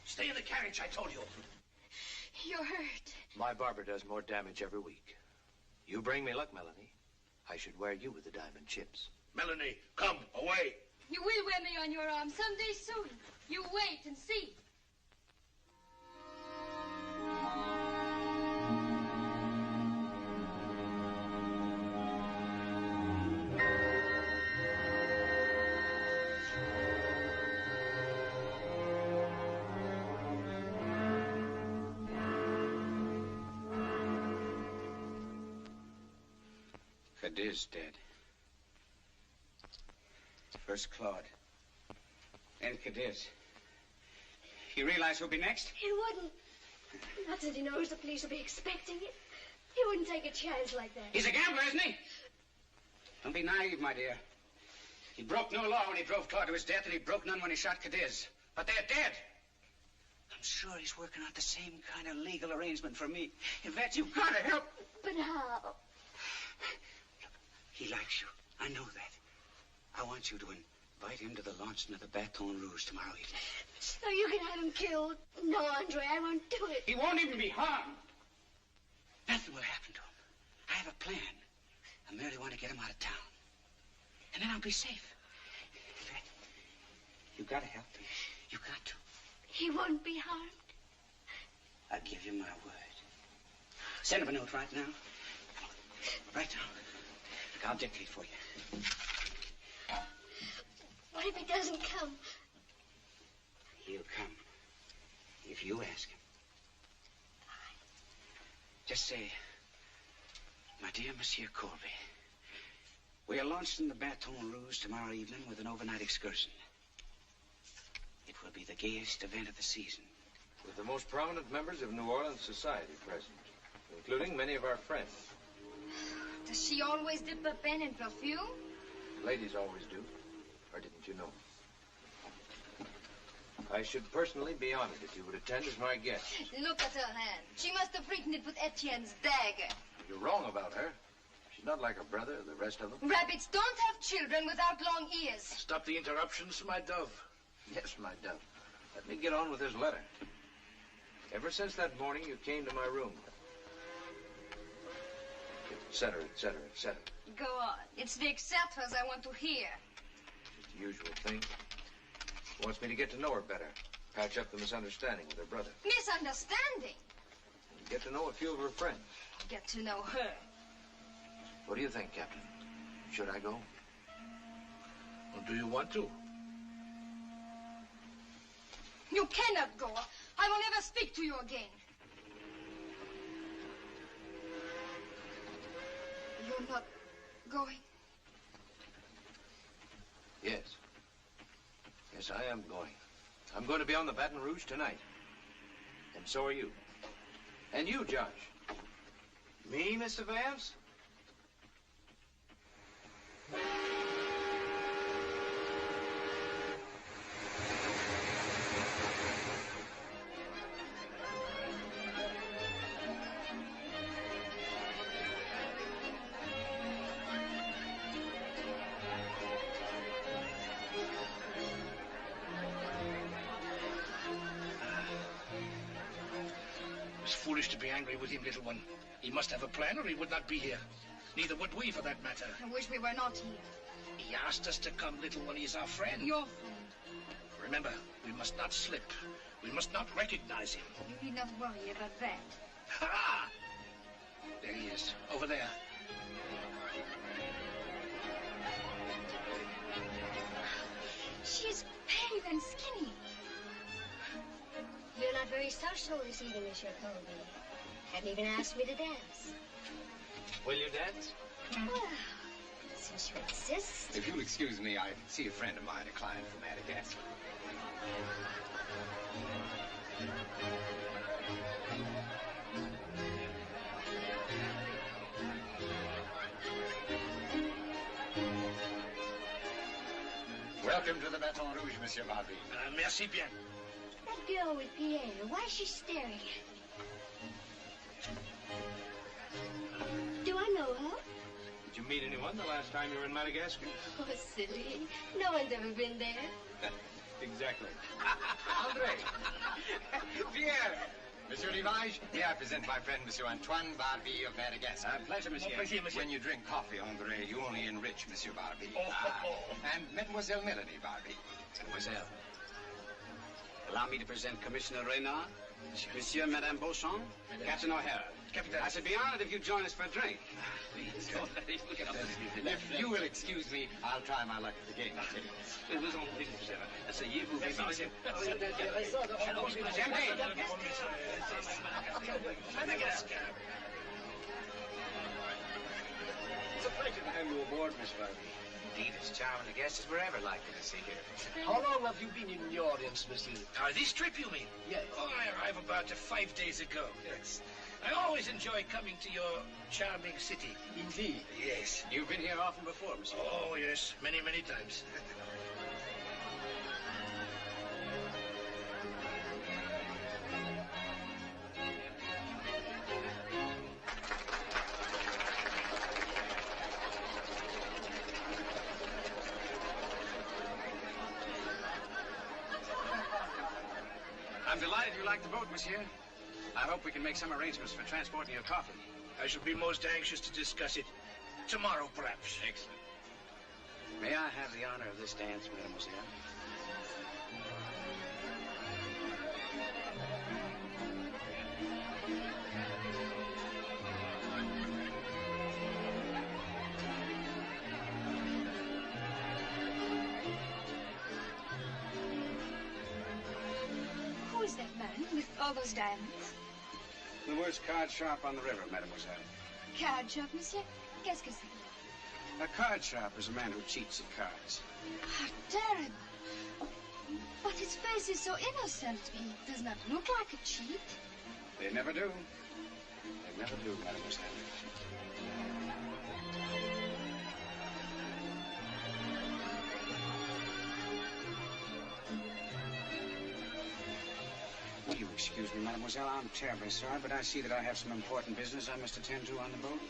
Stay in the carriage, I told you. You're hurt. My barber does more damage every week. You bring me luck, Melanie. I should wear you with the diamond chips. Melanie, come, away. You will wear me on your arm someday soon. You wait and see. Cadiz dead. First Claude. Then Cadiz. You realize who'll be next? He wouldn't. Not that he knows the police will be expecting it. He wouldn't take a chance like that. He's a gambler, isn't he? Don't be naive, my dear. He broke no law when he drove Claude to his death, and he broke none when he shot Cadiz. But they're dead. I'm sure he's working out the same kind of legal arrangement for me. Yvette, you've got to help. But how? He likes you. I know that. I want you to invite him to the launching of the Baton Rouge tomorrow evening. So you can have him killed. No, Andre, I won't do it. He won't even be harmed. Nothing will happen to him. I have a plan. I merely want to get him out of town. And then I'll be safe. Yvette, you got to help me. You got to. He won't be harmed. I give you my word. Send him a note right now. Right now. Look, I'll dictate for you. What if he doesn't come? He'll come. If you ask him. Just say, my dear Monsieur Colby, we are launching the Baton Rouge tomorrow evening with an overnight excursion. It will be the gayest event of the season. With the most prominent members of New Orleans society present, including many of our friends. Does she always dip her pen in perfume? Ladies always do. Or didn't you know? I should personally be honored if you would attend as my guest. Look at her hand. She must have written it with Etienne's dagger. You're wrong about her. She's not like her brother, the rest of them. Rabbits don't have children without long ears. Stop the interruptions, my dove. Yes, my dove. Let me get on with this letter. Ever since that morning you came to my room, etc., etc., etc. Go on. It's the etceteras I want to hear. Just the usual thing. She wants me to get to know her better, patch up the misunderstanding with her brother. Misunderstanding? And get to know a few of her friends. Get to know her. What do you think, Captain? Should I go? Or do you want to? You cannot go. I will never speak to you again. You're not going? Yes. Yes, I am going. I'm going to be on the Baton Rouge tonight. And so are you. And you, Josh. Me, Mr. Vance? It's foolish to be angry with him, little one. He must have a plan or he would not be here. Neither would we, for that matter. I wish we were not here. He asked us to come, little one. He's our friend. Your friend. Remember, we must not slip. We must not recognize him. You need not worry about that. Ha! There he is, over there. She is pale and skinny. You're not very social this evening, Monsieur Colby. Haven't even asked me to dance. Will you dance? Well, since you insist. If you'll excuse me, I see a friend of mine, a client from Madagascar. Welcome to the Baton Rouge, Monsieur Barbie. Merci bien. That girl with Pierre, why is she staring at me? Do I know her? Did you meet anyone the last time you were in Madagascar? Oh, silly. No one's ever been there. Exactly. Andre! Pierre! Monsieur Rivage, may I present my friend, Monsieur Antoine Barbie of Madagascar. Pleasure, monsieur. Pleasure, monsieur. When you drink coffee, Andre, you only enrich Monsieur Barbie. Oh. And Mademoiselle Melanie Barbie. Mademoiselle, allow me to present Commissioner Reynard, Monsieur and Madame Beauchamp, Captain O'Hara. Captain. I should be honored if you'd join us for a drink. If you will excuse me, I'll try my luck at the game. Asseyez-vous, Champagne. Madagascar. It's a pleasure to have you aboard, Miss Barbie. Indeed, it's charming to guests as we're ever likely to see here. How long have you been in the audience, monsieur? This trip, you mean? Yes. Oh, I arrived about 5 days ago. Yes. I always enjoy coming to your charming city. Indeed. Yes. You've been here often before, monsieur. Oh, yes. Many, many times. I'm delighted you like the boat, monsieur. I hope we can make some arrangements for transporting your coffee. I shall be most anxious to discuss it. Tomorrow, perhaps. Excellent. May I have the honor of this dance, mademoiselle? Who is that man with all those diamonds? The worst card shop on the river, mademoiselle. Card shop, monsieur? Qu'est-ce que c'est? A card shop is a man who cheats at cards. How terrible. But his face is so innocent. He does not look like a cheat. They never do. They never do, mademoiselle. Will you excuse me, mademoiselle? I'm terribly sorry, but I see that I have some important business I must attend to on the boat.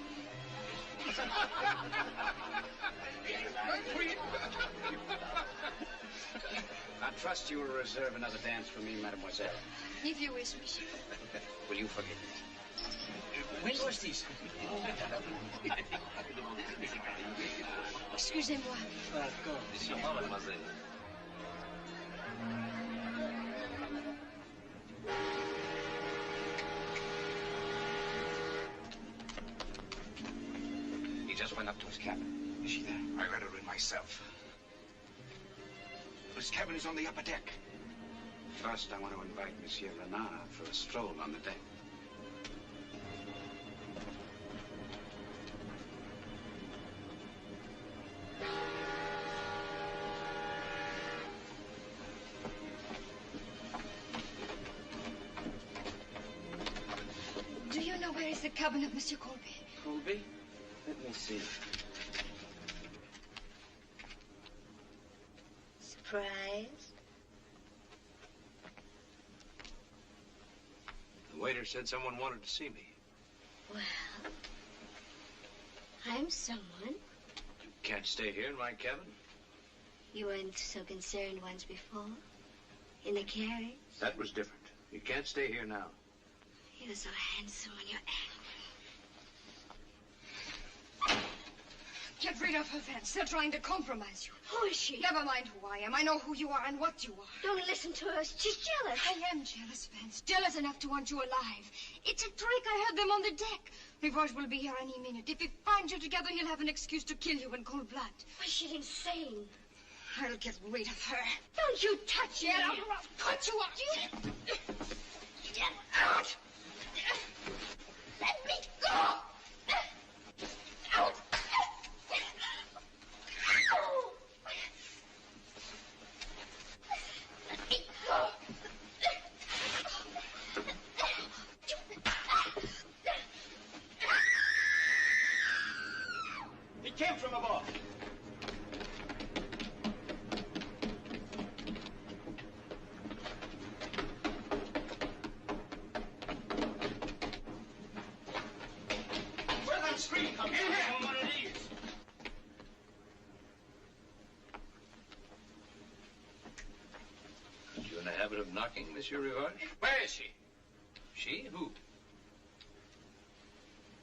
I trust you will reserve another dance for me, mademoiselle. If you wish, monsieur. Will you forgive me? When was this? Excusez-moi. Excusez-moi, mademoiselle. He just went up to his cabin. Is she there? I read her in myself. His cabin is on the upper deck. First, I want to invite Monsieur Renard for a stroll on the deck. Do you know where is the cabin of Monsieur Colby? Colby? Let me see. Surprise. The waiter said someone wanted to see me. Well, I'm someone. You can't stay here in my cabin. You weren't so concerned once before. In the carriage. That was different. You can't stay here now. You're so handsome when you're angry. Get rid of her, Van. Still trying to compromise you. Who is she? Never mind who I am. I know who you are and what you are. Don't listen to her. She's jealous. I am jealous, Vance. Jealous enough to want you alive. It's a trick. I heard them on the deck. Rivage will be here any minute. If he finds you together, he'll have an excuse to kill you in cold blood. Why, she's insane. I'll get rid of her. Don't you touch me. Get out or I'll cut you up. Get out. Let me go. Out. He came from above. Where that scream come from? In here. One of these. You in the habit of knocking, Monsieur Rivage? Where is she? She? Who?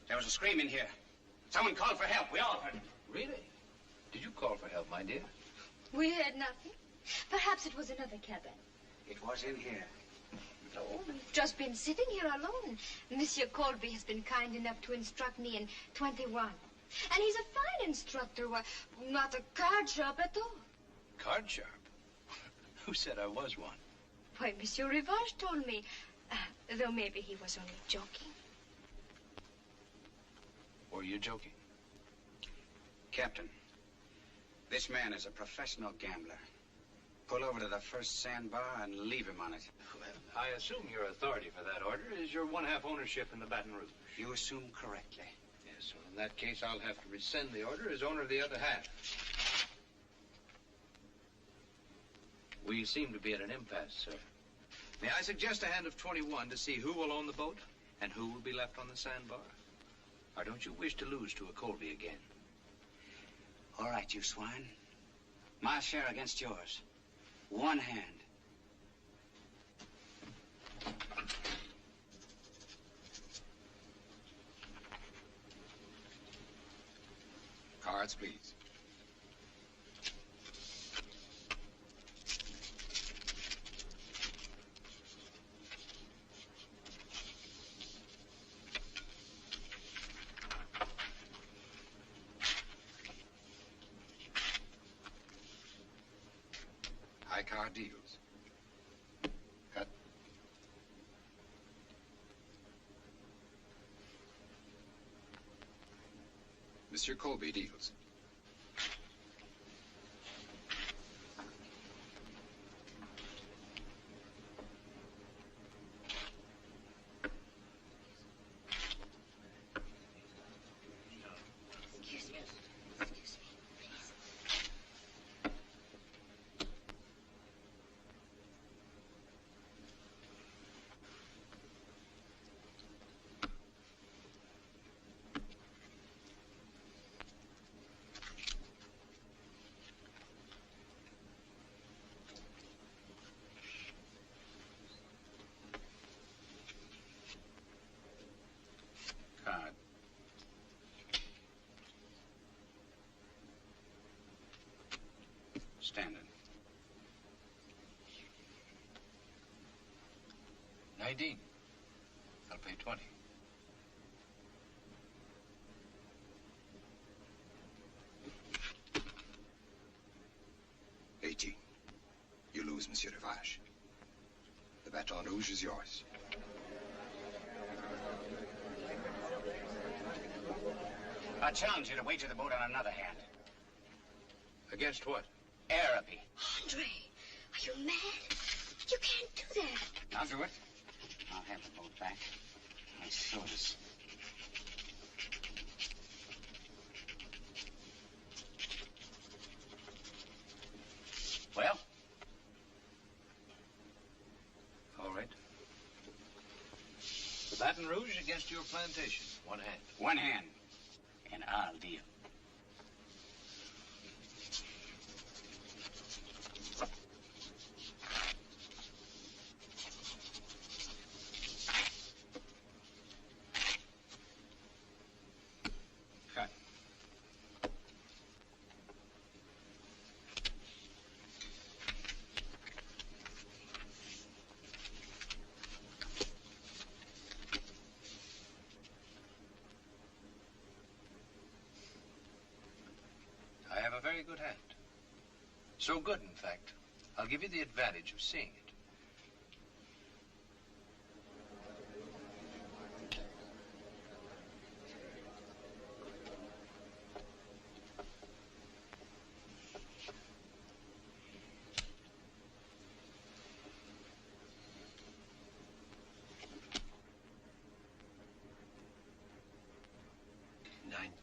There was a scream in here. Someone called for help. We all heard it. Really? Did you call for help, my dear? We heard nothing. Perhaps it was another cabin. It was in here. No, we've just been sitting here alone. Monsieur Colby has been kind enough to instruct me in 21. And he's a fine instructor. Well, not a card sharp at all. Card sharp? Who said I was one? Why, Monsieur Rivage told me. Though maybe he was only joking. Were you joking? Captain, this man is a professional gambler. Pull over to the first sandbar and leave him on it. Well, I assume your authority for that order is your one-half ownership in the Baton Rouge. You assume correctly. Yes, so in that case, I'll have to rescind the order as owner of the other half. We seem to be at an impasse, sir. May I suggest a hand of 21 to see who will own the boat and who will be left on the sandbar? Or don't you wish to lose to a Colby again? All right, you swine. My share against yours. One hand. Cards, please. High card deals. Cut. Monsieur Colby deals. Excuse me. Excuse me, please. Card. Standard. 19. I'll pay 20. lose, Monsieur Rivage. The baton rouge is yours. I challenge you to wager the boat on another hand. Against what? Araby. Andre, are you mad? You can't do that. I'll do it. I'll have the boat back. My sword is... Well? All right. The Baton Rouge against your plantation. One hand. One hand. And I'll deal. Cut. I have a very good hand. So good, in fact, I'll give you the advantage of seeing it.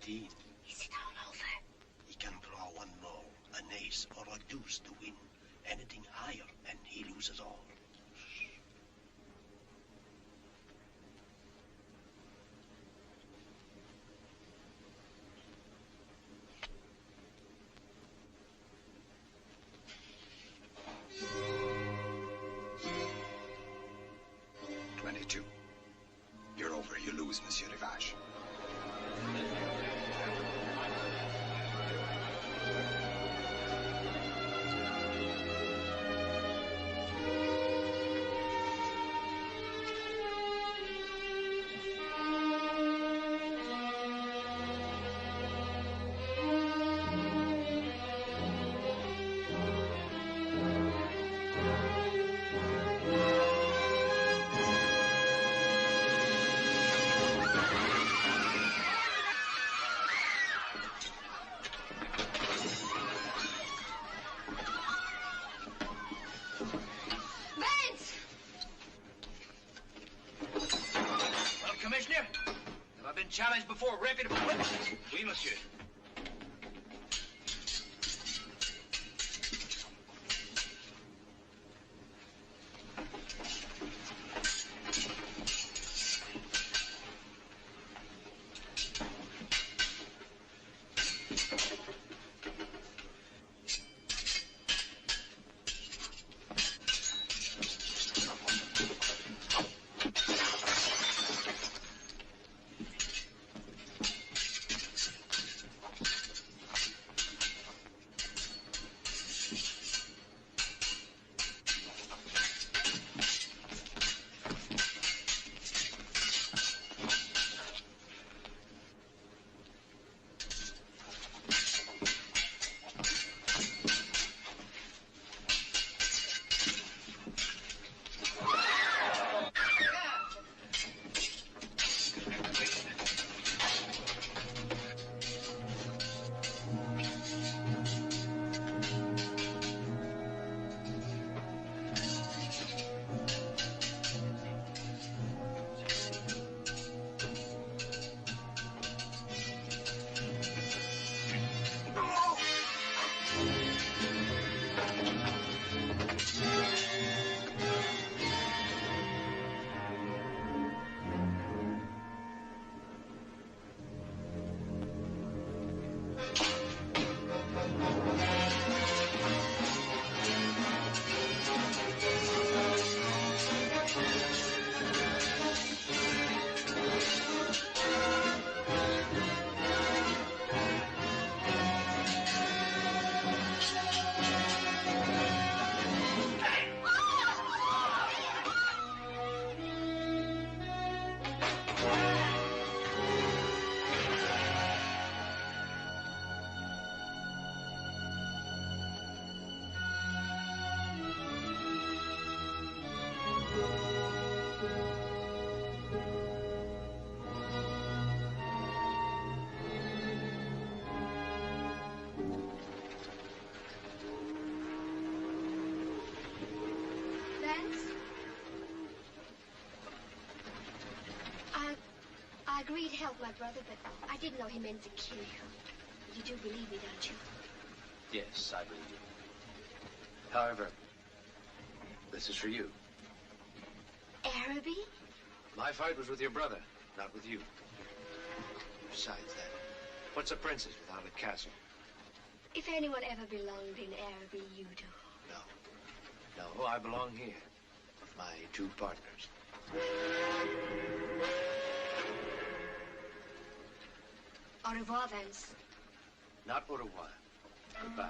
Is it all over? He can draw one more, an ace or a deuce to win. Anything higher, and he loses all. You're over. You lose, Monsieur Rivage. Challenged before reputable witnesses. Oui, monsieur. great help, my brother, but I didn't know he meant to kill you. You do believe me, don't you? Yes, I believe you. However, this is for you. Araby? My fight was with your brother, not with you. Besides that, what's a princess without a castle? If anyone ever belonged in Araby, you do. No, I belong here with my two partners. Au revoir, Vance. Not au revoir. Goodbye.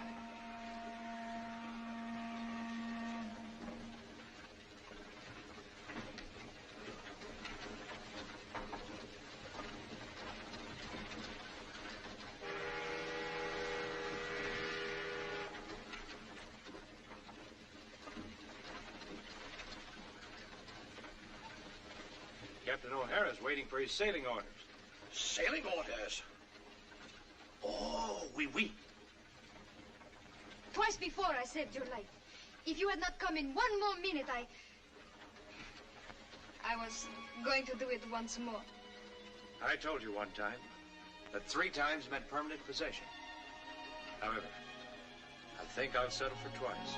Captain O'Hara's waiting for his sailing orders. Sailing orders? Oh, oui, oui. Twice before I saved your life. If you had not come in one more minute, I was going to do it once more. I told you one time that 3 times meant permanent possession. However, I think I'll settle for twice.